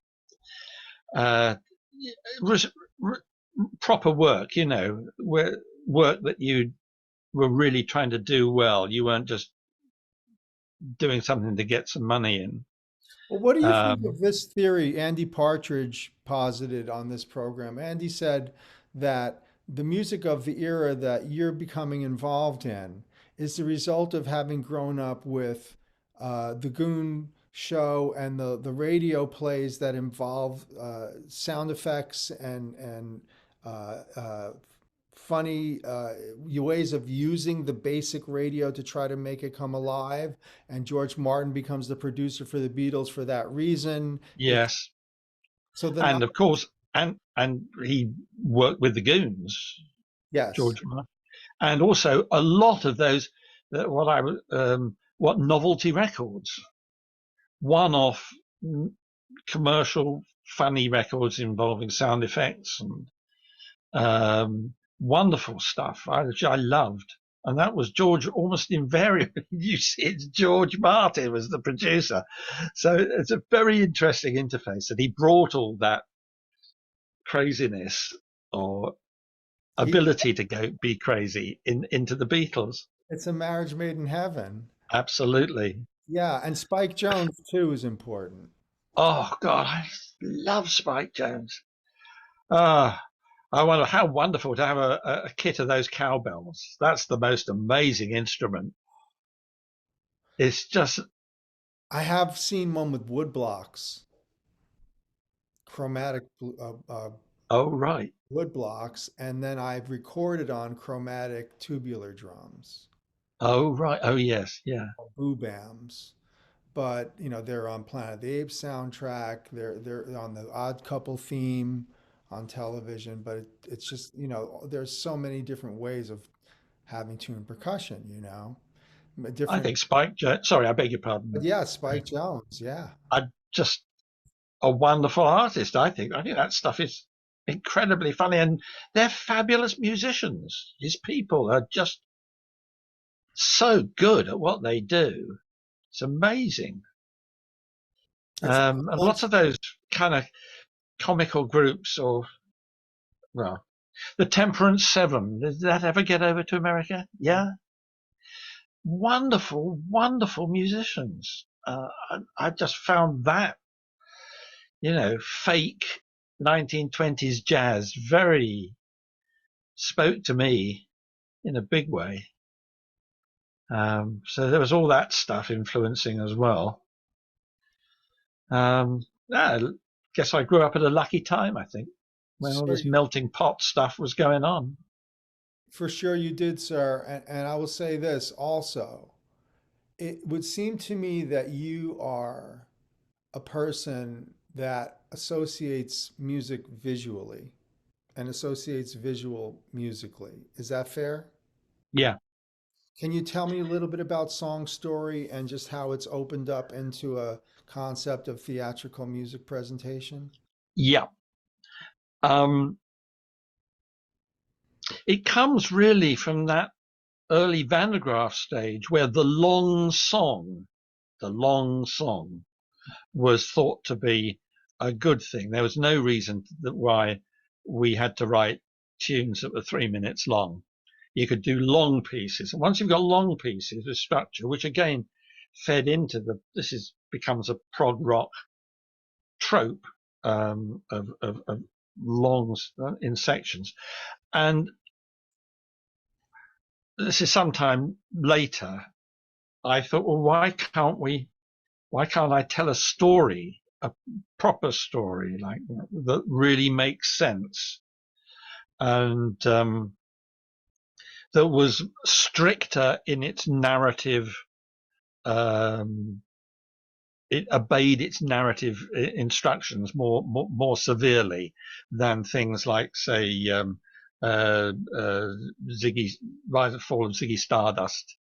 Proper work, work that you were really trying to do well. You weren't just doing something to get some money in. Well, what do you think of this theory Andy Partridge posited on this program? Andy said that the music of the era that you're becoming involved in is the result of having grown up with the Goon show and the radio plays that involve sound effects and funny ways of using the basic radio to try to make it come alive. And George Martin becomes the producer for the Beatles for that reason. Yes. So then, And of course, and he worked with the Goons, yes, George Martin, and also a lot of those what novelty records, one-off commercial funny records involving sound effects and wonderful stuff, which I loved. And that was George, almost invariably, you see, it's George Martin was the producer. So it's a very interesting interface that he brought all that craziness or ability to be crazy into the Beatles. It's a marriage made in heaven. Absolutely. Yeah, and Spike Jones too is important. Oh God, I love Spike Jones. I wonder how wonderful to have a kit of those cowbells. That's the most amazing instrument. It's just. I have seen one with wood blocks, chromatic Oh right. wood blocks, and then I've recorded on chromatic tubular drums. Oh right. Oh yes. Yeah. Boobams. But they're on Planet of the Apes soundtrack. They're on the Odd Couple theme on television. But it's just there's so many different ways of having tuned percussion. I think Spike Jones. Sorry, I beg your pardon. But yeah, Spike Jones. Yeah, I just a wonderful artist. I think that stuff is incredibly funny, and they're fabulous musicians. His people are just so good at what they do. It's amazing. And lots of those kind of comical groups, the Temperance Seven. Did that ever get over to America? Yeah. Wonderful, wonderful musicians. I just found that, fake 1920s jazz spoke to me in a big way. So there was all that stuff influencing as well. I guess I grew up at a lucky time, I think, when all this melting pot stuff was going on. For sure you did, sir. And I will say this also. It would seem to me that you are a person that associates music visually and associates visual musically. Is that fair? Yeah. Can you tell me a little bit about Song Story and just how it's opened up into a concept of theatrical music presentation? Yeah. It comes really from that early Van der Graaf stage where the long song was thought to be a good thing. There was no reason why we had to write tunes that were 3 minutes long. You could do long pieces. And once you've got long pieces with structure, which again fed into becomes a prog rock trope of longs in sections. And this is sometime later. I thought, well, why can't I tell a story, a proper story, like that really makes sense, and that was stricter in its narrative. It obeyed its narrative instructions more severely than things like, say, Ziggy Rise and Fall of Ziggy Stardust.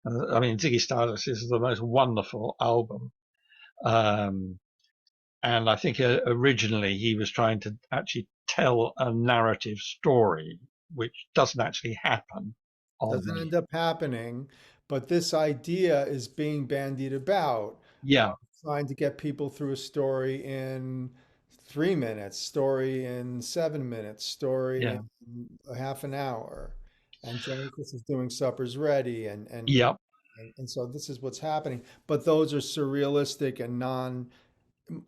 Ziggy Stardust is the most wonderful album. and I think originally he was trying to actually tell a narrative story, which doesn't actually happen on Doesn't the. end up happening, but this idea is being bandied about, Yeah, trying to get people through a story in 3 minutes, story in 7 minutes, story yeah, in a half an hour. And Joe and Chris is doing suppers ready, yeah. and so this is what's happening. But those are surrealistic and non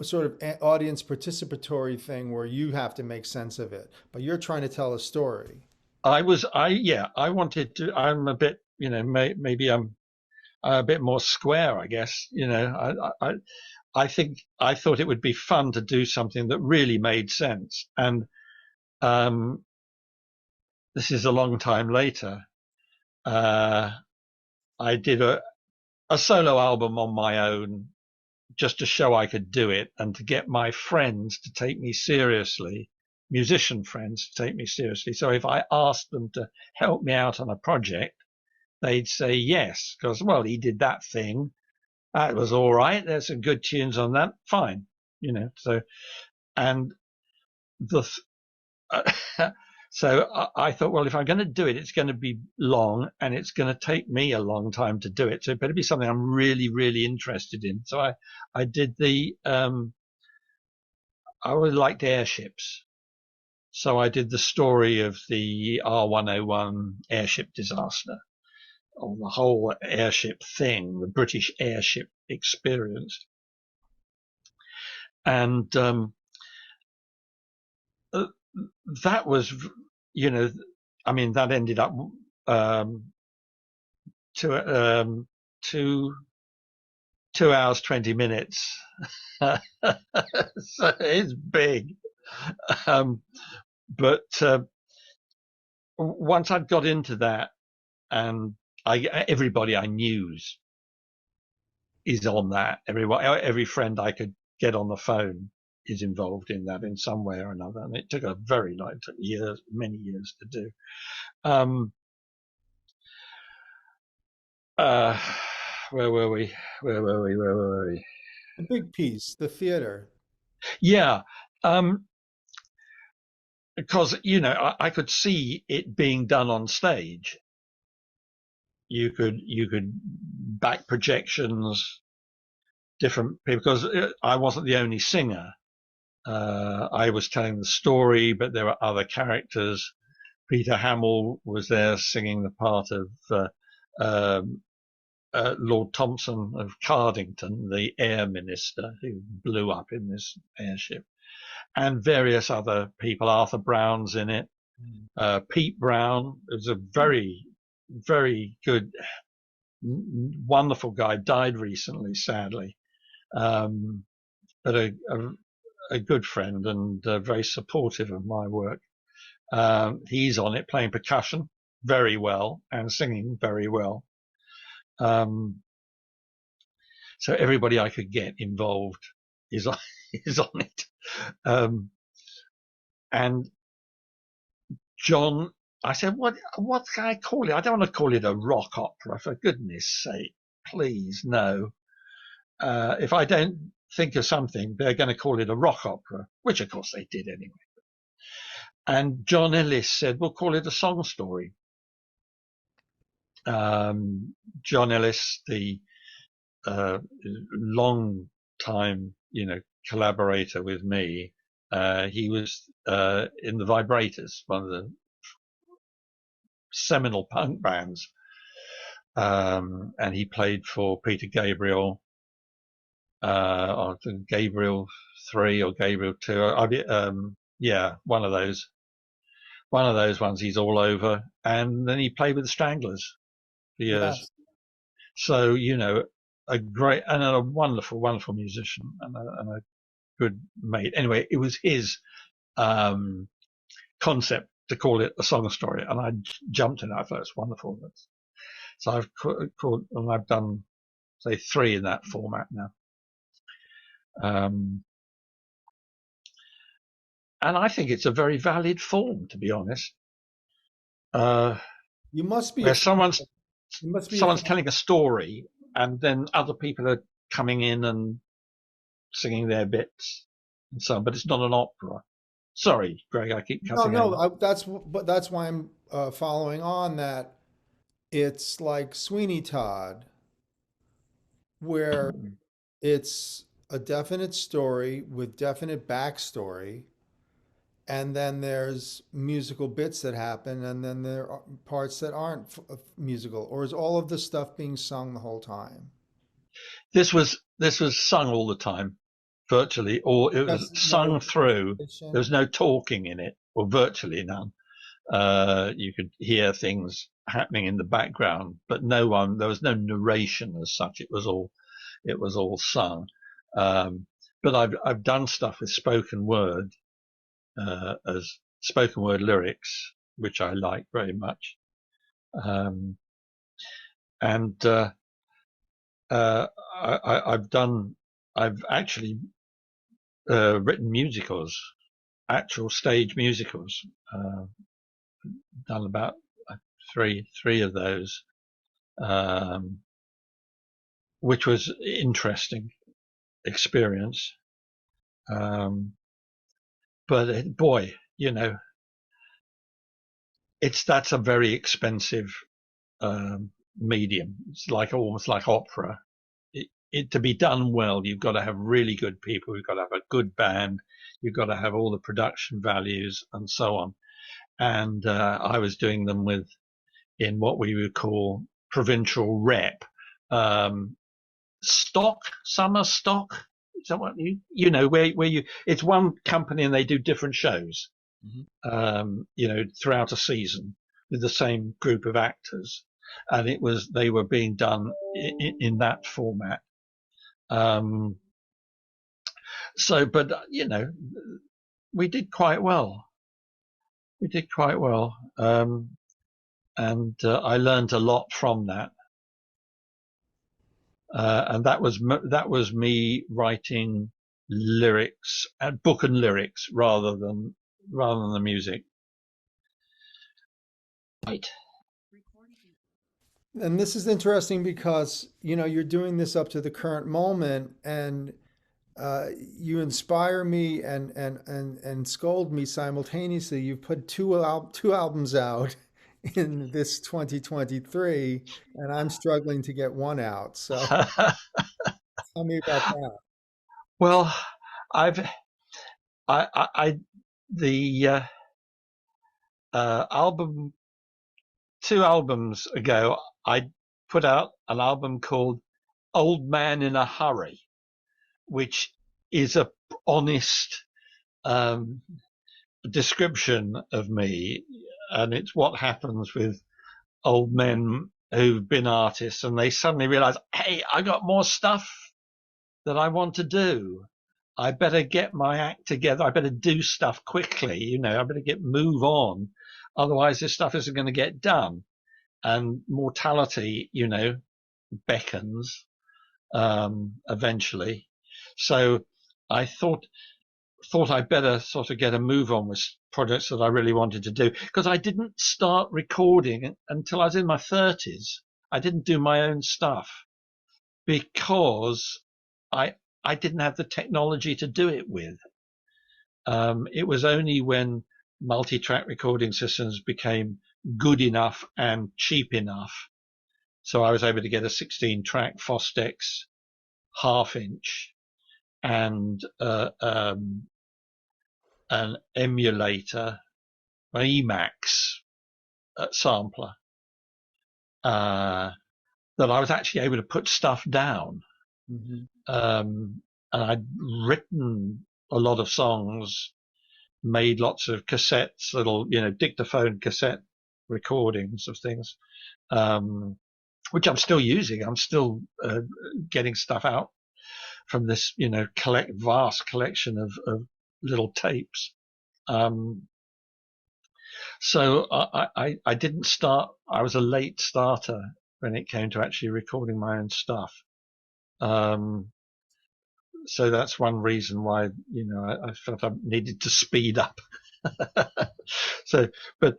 sort of audience participatory thing where you have to make sense of it, but you're trying to tell a story. I wanted to. I'm a bit, maybe I'm a bit more square, I guess. I think I thought it would be fun to do something that really made sense. And um, this is a long time later. Uh, I did a solo album on my own just to show I could do it and to get my friends to take me seriously, musician friends to take me seriously. So if I asked them to help me out on a project, they'd say yes, because, well, he did that thing. That was all right. There's some good tunes on that. Fine. So, and the, so I thought, well, if I'm going to do it, it's going to be long and it's going to take me a long time to do it. So it better be something I'm really, really interested in. So I did I really liked airships. So I did the story of the R101 airship disaster, or the whole airship thing, the British airship experience. And that was, I mean, that ended up um, to two 2 hours 20 minutes. So it's big, but once I'd got into that, and everybody I knew is on that. Every friend I could get on the phone is involved in that in some way or another, and it took it took years, many years to do. Um, uh, where were we? Where were we? Where were we? A big piece, the theater. Yeah, because I could see it being done on stage. You could back projections, different people, because I wasn't the only singer. I was telling the story, but there were other characters. Peter Hammill was there singing the part of um, Lord Thompson of Cardington, the air minister who blew up in this airship, and various other people. Arthur Brown's in it. Pete Brown is a very, very good, wonderful guy. Died recently, sadly, but a good friend and very supportive of my work. He's on it playing percussion very well and singing very well. So everybody I could get involved is on, is on it. And John, I said, what can I call it? I don't want to call it a rock opera, for goodness sake. Please, no. If I don't think of something, they're going to call it a rock opera, which of course they did anyway. And John Ellis said, we'll call it a song story. John Ellis, the long time, collaborator with me, he was in the Vibrators, one of the seminal punk bands, and he played for Peter Gabriel, or Gabriel 3 or Gabriel 2. Yeah, one of those ones. He's all over, and then he played with the Stranglers for years. Yes. So a great and a wonderful, wonderful musician and a good mate. Anyway, it was his concept to call it a song story, and I jumped in it. I thought it's wonderful. So I've called, and I've done say 3 in that format now. And I think it's a very valid form, to be honest. You must be a Where fan. someone's You must be a someone's fan. telling a story, and then other people are coming in and singing their bits and so on, but it's not an opera. Sorry, Greg, I keep cutting over. That's why I'm following on that. It's like Sweeney Todd, where it's a definite story with definite backstory, and then there's musical bits that happen, and then there are parts that aren't musical, or is all of the stuff being sung the whole time? This was sung all the time, virtually, or it was No sung through. There repetition? was no talking in it, or virtually none. You could hear things happening in the background, but there was no narration as such. It was all sung. But I've done stuff with spoken word, as spoken word lyrics, which I like very much. And I've actually written musicals, actual stage musicals. Done about three of those, which was interesting experience. But boy, that's a very expensive medium. It's almost like opera. To be done well, you've got to have really good people. You've got to have a good band. You've got to have all the production values and so on. And I was doing them in what we would call provincial rep, summer stock. Is that what where you? It's one company and they do different shows, throughout a season with the same group of actors, and they were being done in that format. But we did quite well. And I learned a lot from that. And that was me writing lyrics, book and lyrics, rather than the music. Right. And this is interesting because, you're doing this up to the current moment, and you inspire me and scold me simultaneously. You've put two albums out in this 2023, and I'm struggling to get one out. So tell me about that. Well, I've the album 2 albums ago, I put out an album called Old Man in a Hurry, which is a honest description of me, and it's what happens with old men who've been artists and they suddenly realize, hey, I got more stuff that I want to do. I better get my act together. I better do stuff quickly. I better move on. Otherwise this stuff isn't going to get done. And mortality, beckons, eventually. So I thought I'd better sort of get a move on with projects that I really wanted to do, because I didn't start recording until I was in my 30s. I didn't do my own stuff because I didn't have the technology to do it with. It was only when multi-track recording systems became good enough and cheap enough, so I was able to get a 16-track Fostex half-inch and an emulator, an Emax sampler, that I was actually able to put stuff down. And I'd written a lot of songs, made lots of cassettes, little, dictaphone cassette recordings of things, which I'm still using. I'm still getting stuff out from this, vast collection of little tapes. So I didn't start. I was a late starter when it came to actually recording my own stuff. So that's one reason why, I felt I needed to speed up. So, but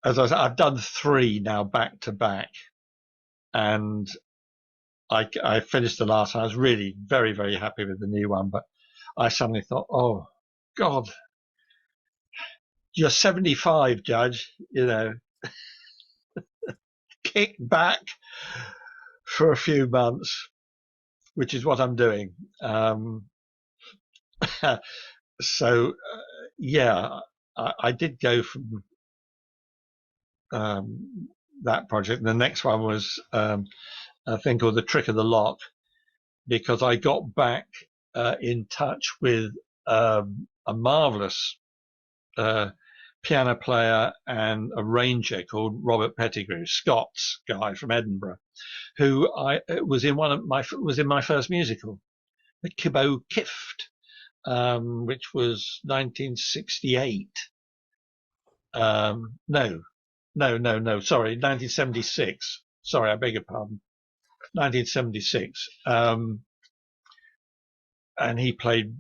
as I said, I've done 3 now back to back, and I finished the last one. I was really very, very happy with the new one, but I suddenly thought, oh God, you're 75, Judge, kick back for a few months, which is what I'm doing. So, yeah, I did go from that project. The next one was a thing called The Trick of the Lock, because I got back in touch with a marvelous piano player and arranger called Robert Pettigrew, Scots guy from Edinburgh, who was in my first musical, The Kibbo Kift, which was 1968. No, sorry, 1976. Sorry, I beg your pardon. 1976. And he played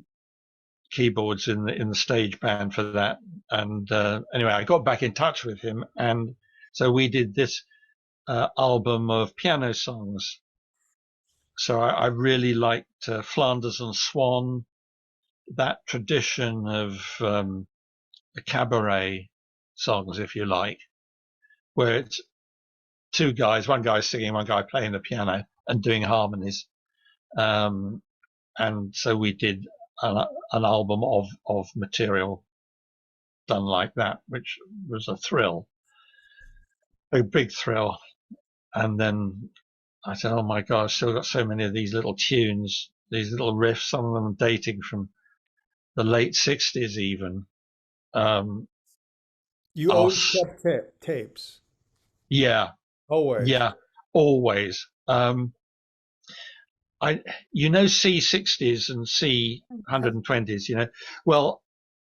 keyboards in the stage band for that. And anyway, I got back in touch with him, and so we did this album of piano songs. So I really liked Flanders and Swan, that tradition of the cabaret songs, if you like, where it's two guys, one guy singing, one guy playing the piano and doing harmonies. And so we did an album of material done like that, which was a thrill, a big thrill. And then I said, oh my God, I've still got so many of these little tunes, these little riffs, some of them dating from the late 60s even. You always kept tapes? Yeah. Always? Yeah, always. C60s and C120s, well,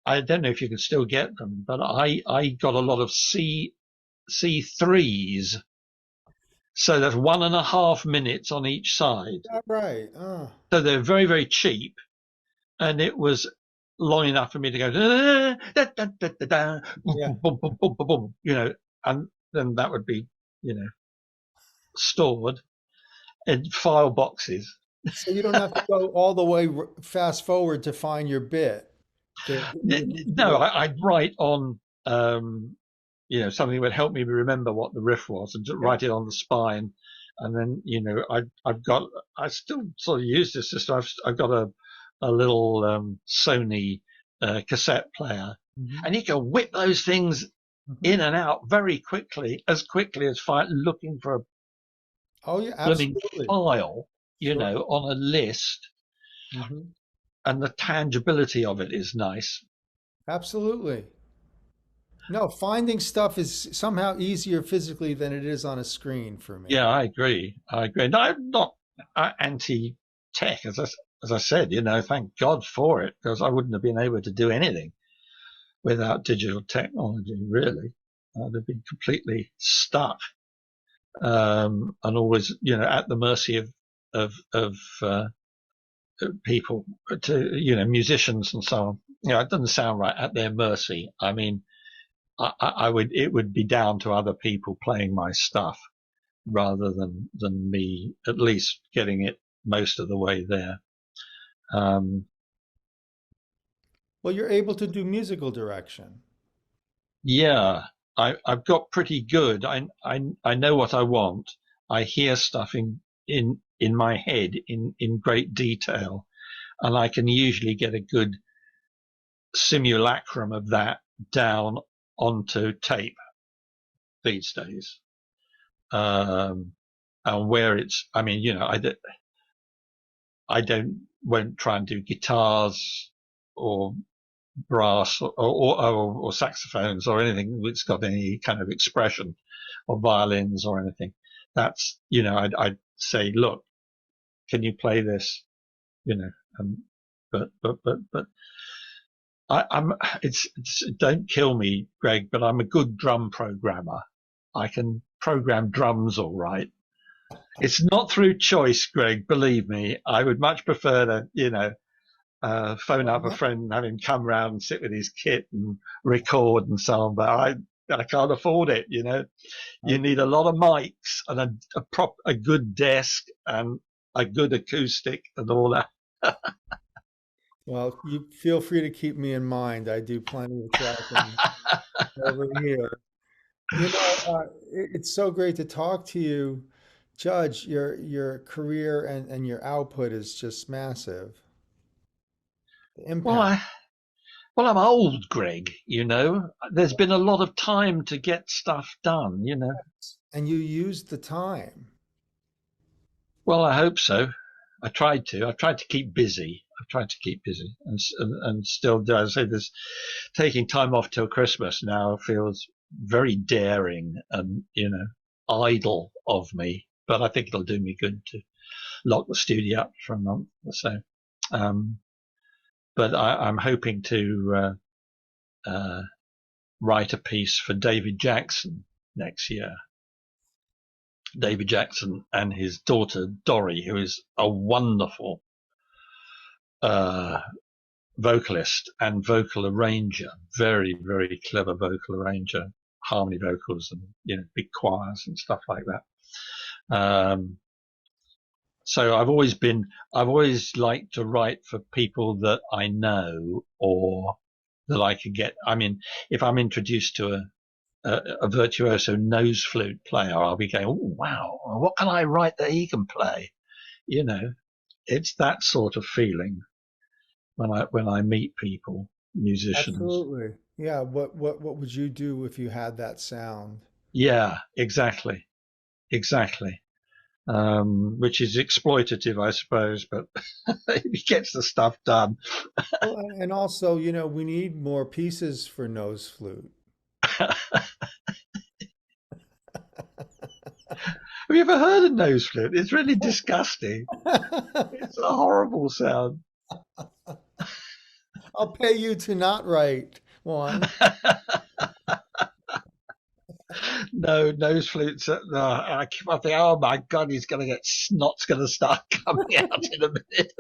I don't know if you can still get them, but I got a lot of C3s. So that's 1.5 minutes on each side. Oh, right. Oh. So they're very, very cheap. And it was long enough for me to go, da, da, da, da, da, da, Yeah. boom, boom, boom, boom, boom, and then that would be, stored in file boxes. So you don't have to go all the way fast forward to find your bit. No, I'd write on, something that would help me remember what the riff was, and just write it on the spine. And then, I still sort of use this system. I've got a little Sony cassette player, and you can whip those things in and out very quickly as looking for a absolutely file, on a list. And the tangibility of it is nice. Absolutely. No, finding stuff is somehow easier physically than it is on a screen for me. Yeah, I agree. And I'm not anti-tech, as I said, thank God for it, because I wouldn't have been able to do anything without digital technology, really. I'd have been completely stuck, and always, at the mercy of people, musicians and so on. It doesn't sound right, at their mercy. I mean, it would be down to other people playing my stuff rather than me at least getting it most of the way there. Well, you're able to do musical direction. Yeah, I've got pretty good. I know what I want. I hear stuff in my head in great detail, and I can usually get a good simulacrum of that down onto tape these days. And where it's, I mean, won't try and do guitars or brass or saxophones or anything that's got any kind of expression, or violins or anything. That's, I'd say, look, can you play this? But it's don't kill me, Greg, but I'm a good drum programmer. I can program drums all right. It's not through choice, Greg, believe me. I would much prefer to, phone up a friend and have him come round and sit with his kit and record and so on, but I can't afford it, You need a lot of mics and a good desk and a good acoustic and all that. Well, you feel free to keep me in mind. I do plenty of tracking over here. It's so great to talk to you. Judge, your career and your output is just massive. The Well, impact. I well, I'm old, Greg. There's been a lot of time to get stuff done. And you used the time. Well, I hope so. I tried to keep busy. I've tried to keep busy, and still do. I say this, taking time off till Christmas now feels very daring and idle of me. But I think it'll do me good to lock the studio up for a month or so. Um, but I'm hoping to write a piece for David Jackson next year. David Jackson and his daughter Dory, who is a wonderful vocalist and vocal arranger, very, very clever vocal arranger, harmony vocals and big choirs and stuff like that. So I've always liked to write for people that I know or that I could get. I mean, if I'm introduced to a virtuoso nose flute player, I'll be going, oh wow, what can I write that he can play? It's that sort of feeling when I meet people, musicians. Absolutely. Yeah. What would you do if you had that sound? Yeah, exactly, exactly. Which is exploitative, I suppose, but he gets the stuff done. Well, and also, we need more pieces for nose flute. Have you ever heard of nose flute? It's really disgusting. It's a horrible sound. I'll pay you to not write one. No, nose flutes. No, I keep on thinking, oh my God, he's going to get snot's going to start coming out in a minute.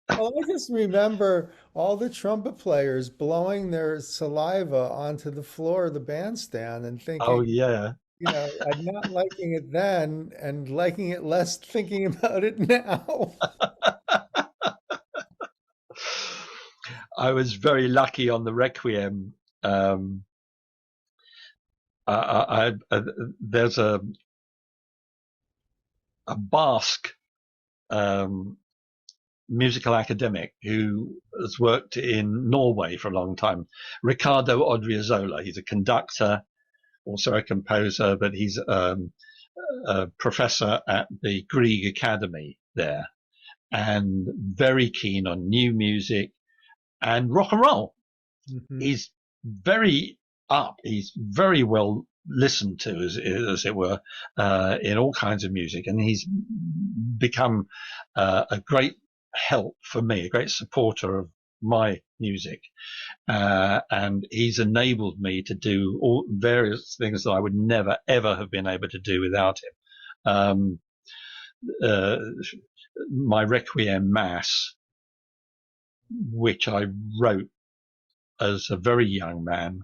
Well, I just remember all the trumpet players blowing their saliva onto the floor of the bandstand and Oh, thinking, yeah. I'm not liking it then and liking it less thinking about it now. I was very lucky on the Requiem. There's a Basque musical academic who has worked in Norway for a long time, Ricardo Odriozola. He's a conductor, also a composer, but he's a professor at the Grieg Academy there and very keen on new music and rock and roll. Mhm. He's very up. He's very well listened to, as it were, in all kinds of music, and he's become a great help for me, a great supporter of my music, and he's enabled me to do all various things that I would never ever have been able to do without him. My Requiem Mass, which I wrote as a very young man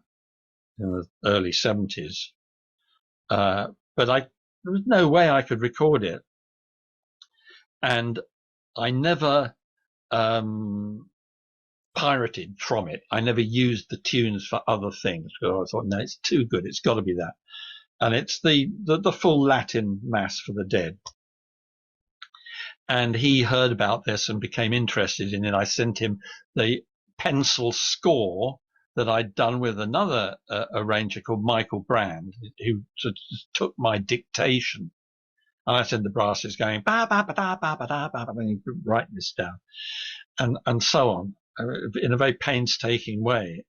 in the early 70s, but there was no way I could record it, and I never pirated from it. I never used the tunes for other things because I thought, no, it's too good. It's got to be that. And it's the full Latin Mass for the Dead. And he heard about this and became interested in it. I sent him the pencil score that I'd done with another arranger called Michael Brand, who sort of took my dictation. And I said the brass is going ba ba ba da ba ba da ba, and writing this down, and so on, in a very painstaking way,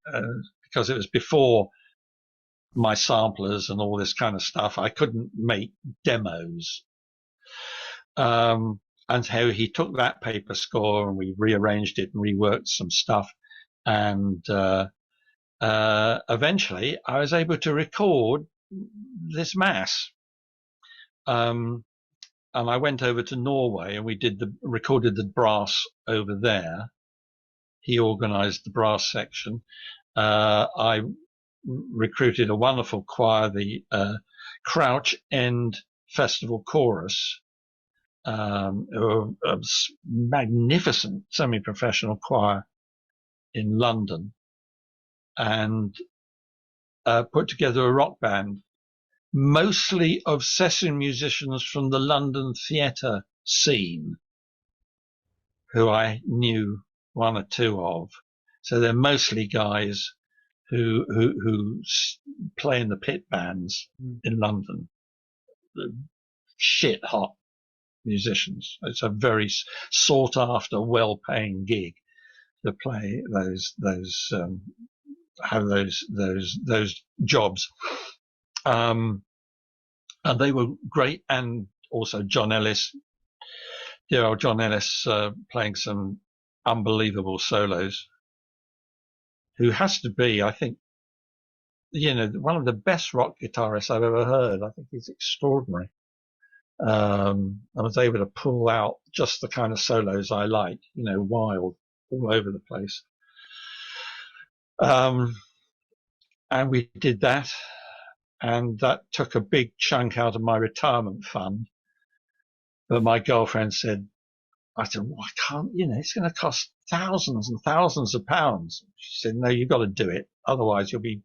because it was before my samplers and all this kind of stuff. I couldn't make demos. And how he took that paper score and we rearranged it and reworked some stuff. And eventually I was able to record this mass. And I went over to Norway and we recorded the brass over there. He organized the brass section. I recruited a wonderful choir, the Crouch End Festival Chorus, who are a magnificent semi-professional choir in London, and put together a rock band, mostly of session musicians from the London theatre scene, who I knew one or two of. So they're mostly guys who play in the pit bands in London. The shit hot musicians. It's a very sought after, well paying gig to play have those jobs. And they were great. And also John Ellis, dear old John Ellis, playing some unbelievable solos, who has to be, I think, one of the best rock guitarists I've ever heard. I think he's extraordinary. I was able to pull out just the kind of solos I like, wild, all over the place. And we did that, and that took a big chunk out of my retirement fund. But my girlfriend said, I said, well, I can't, it's going to cost thousands and thousands of pounds. She said, no, you've got to do it. Otherwise you'll be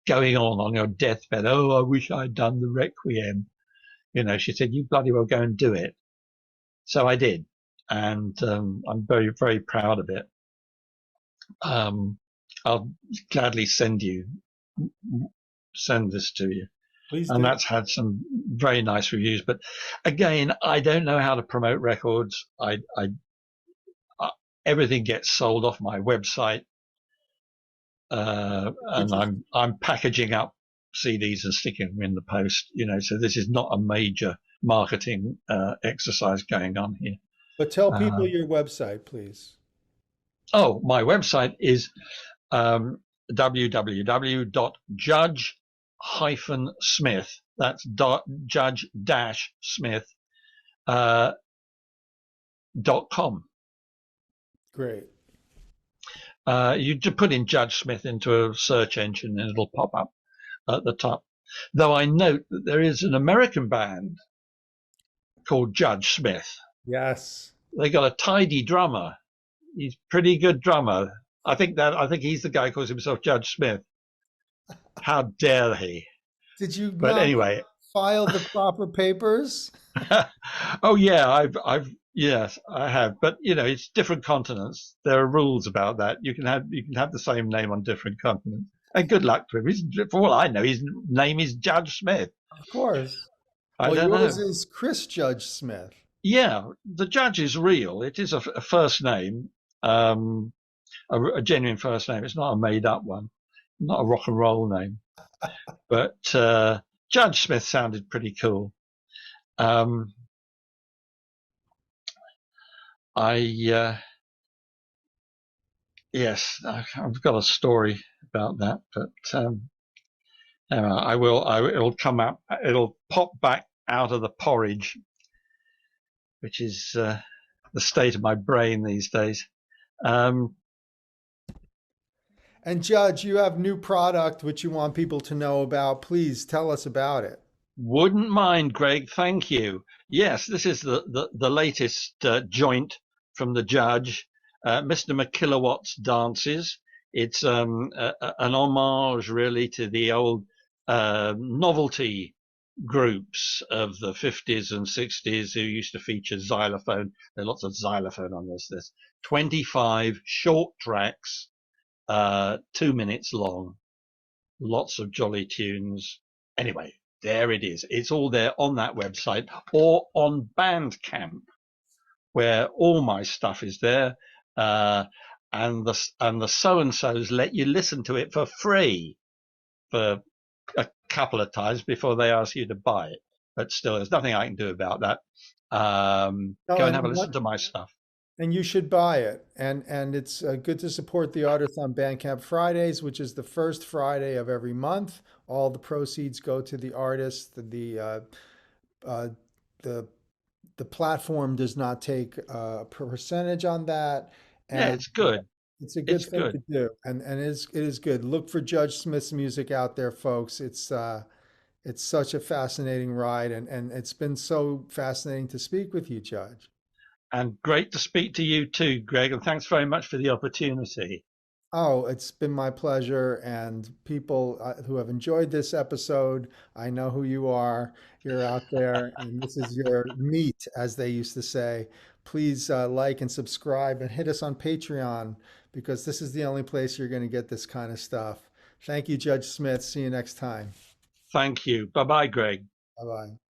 going on your deathbed. Oh, I wish I'd done the Requiem. She said, you bloody well go and do it. So I did. And I'm very, very proud of it. I'll gladly send this to you. Please and do. That's had some very nice reviews. But again, I don't know how to promote records. Everything gets sold off my website, and I'm packaging up CDs and sticking them in the post. So this is not a major marketing exercise going on here. But tell people your website, please. Oh, my website is www.judge-smith. That's judge-smith.com. Great. You just put in Judge Smith into a search engine and it'll pop up at the top. Though I note that there is an American band called Judge Smith. Yes. They got a tidy drummer. He's a pretty good drummer. I think he's the guy who calls himself Judge Smith. How dare he? Did you anyway, file the proper papers? Oh yeah, yes, I have. But it's different continents. There are rules about that. You can have the same name on different continents. And good luck to him. For all I know, his name is Judge Smith. Of course. I don't know. Yours is Chris Judge Smith. Yeah, the Judge is real. It is a first name, a genuine first name. It's not a made-up one, not a rock and roll name. But Judge Smith sounded pretty cool. Yes, I've got a story about that, but anyway, it'll come up. It'll pop back out of the porridge, which is the state of my brain these days. And Judge, you have new product which you want people to know about. Please tell us about it. Wouldn't mind, Greg. Thank you. Yes, this is the latest joint from the Judge, Mr. McKilowatt's Dances. It's an homage, really, to the old novelty groups of the 50s and 60s who used to feature xylophone. There are lots of xylophone on this. There's 25 short tracks, 2 minutes long, lots of jolly tunes. Anyway, there it is. It's all there on that website or on Bandcamp, where all my stuff is there. And the so-and-sos let you listen to it for free for a couple of times before they ask you to buy it. But still, there's nothing I can do about that. Go and have a listen to my stuff. And you should buy it. And it's good to support the artists on Bandcamp Fridays, which is the first Friday of every month. All the proceeds go to the artist. The platform does not take a percentage on that. And yeah, it's good. It's a good thing to do. And it is good. Look for Judge Smith's music out there, folks. It's It's such a fascinating ride, and it's been so fascinating to speak with you, Judge. And great to speak to you too, Greg. And thanks very much for the opportunity. Oh, it's been my pleasure. And people who have enjoyed this episode, I know who you are. You're out there, and this is your meat, as they used to say. Please like and subscribe and hit us on Patreon because this is the only place you're going to get this kind of stuff. Thank you, Judge Smith. See you next time. Thank you. Bye bye, Greg. Bye bye.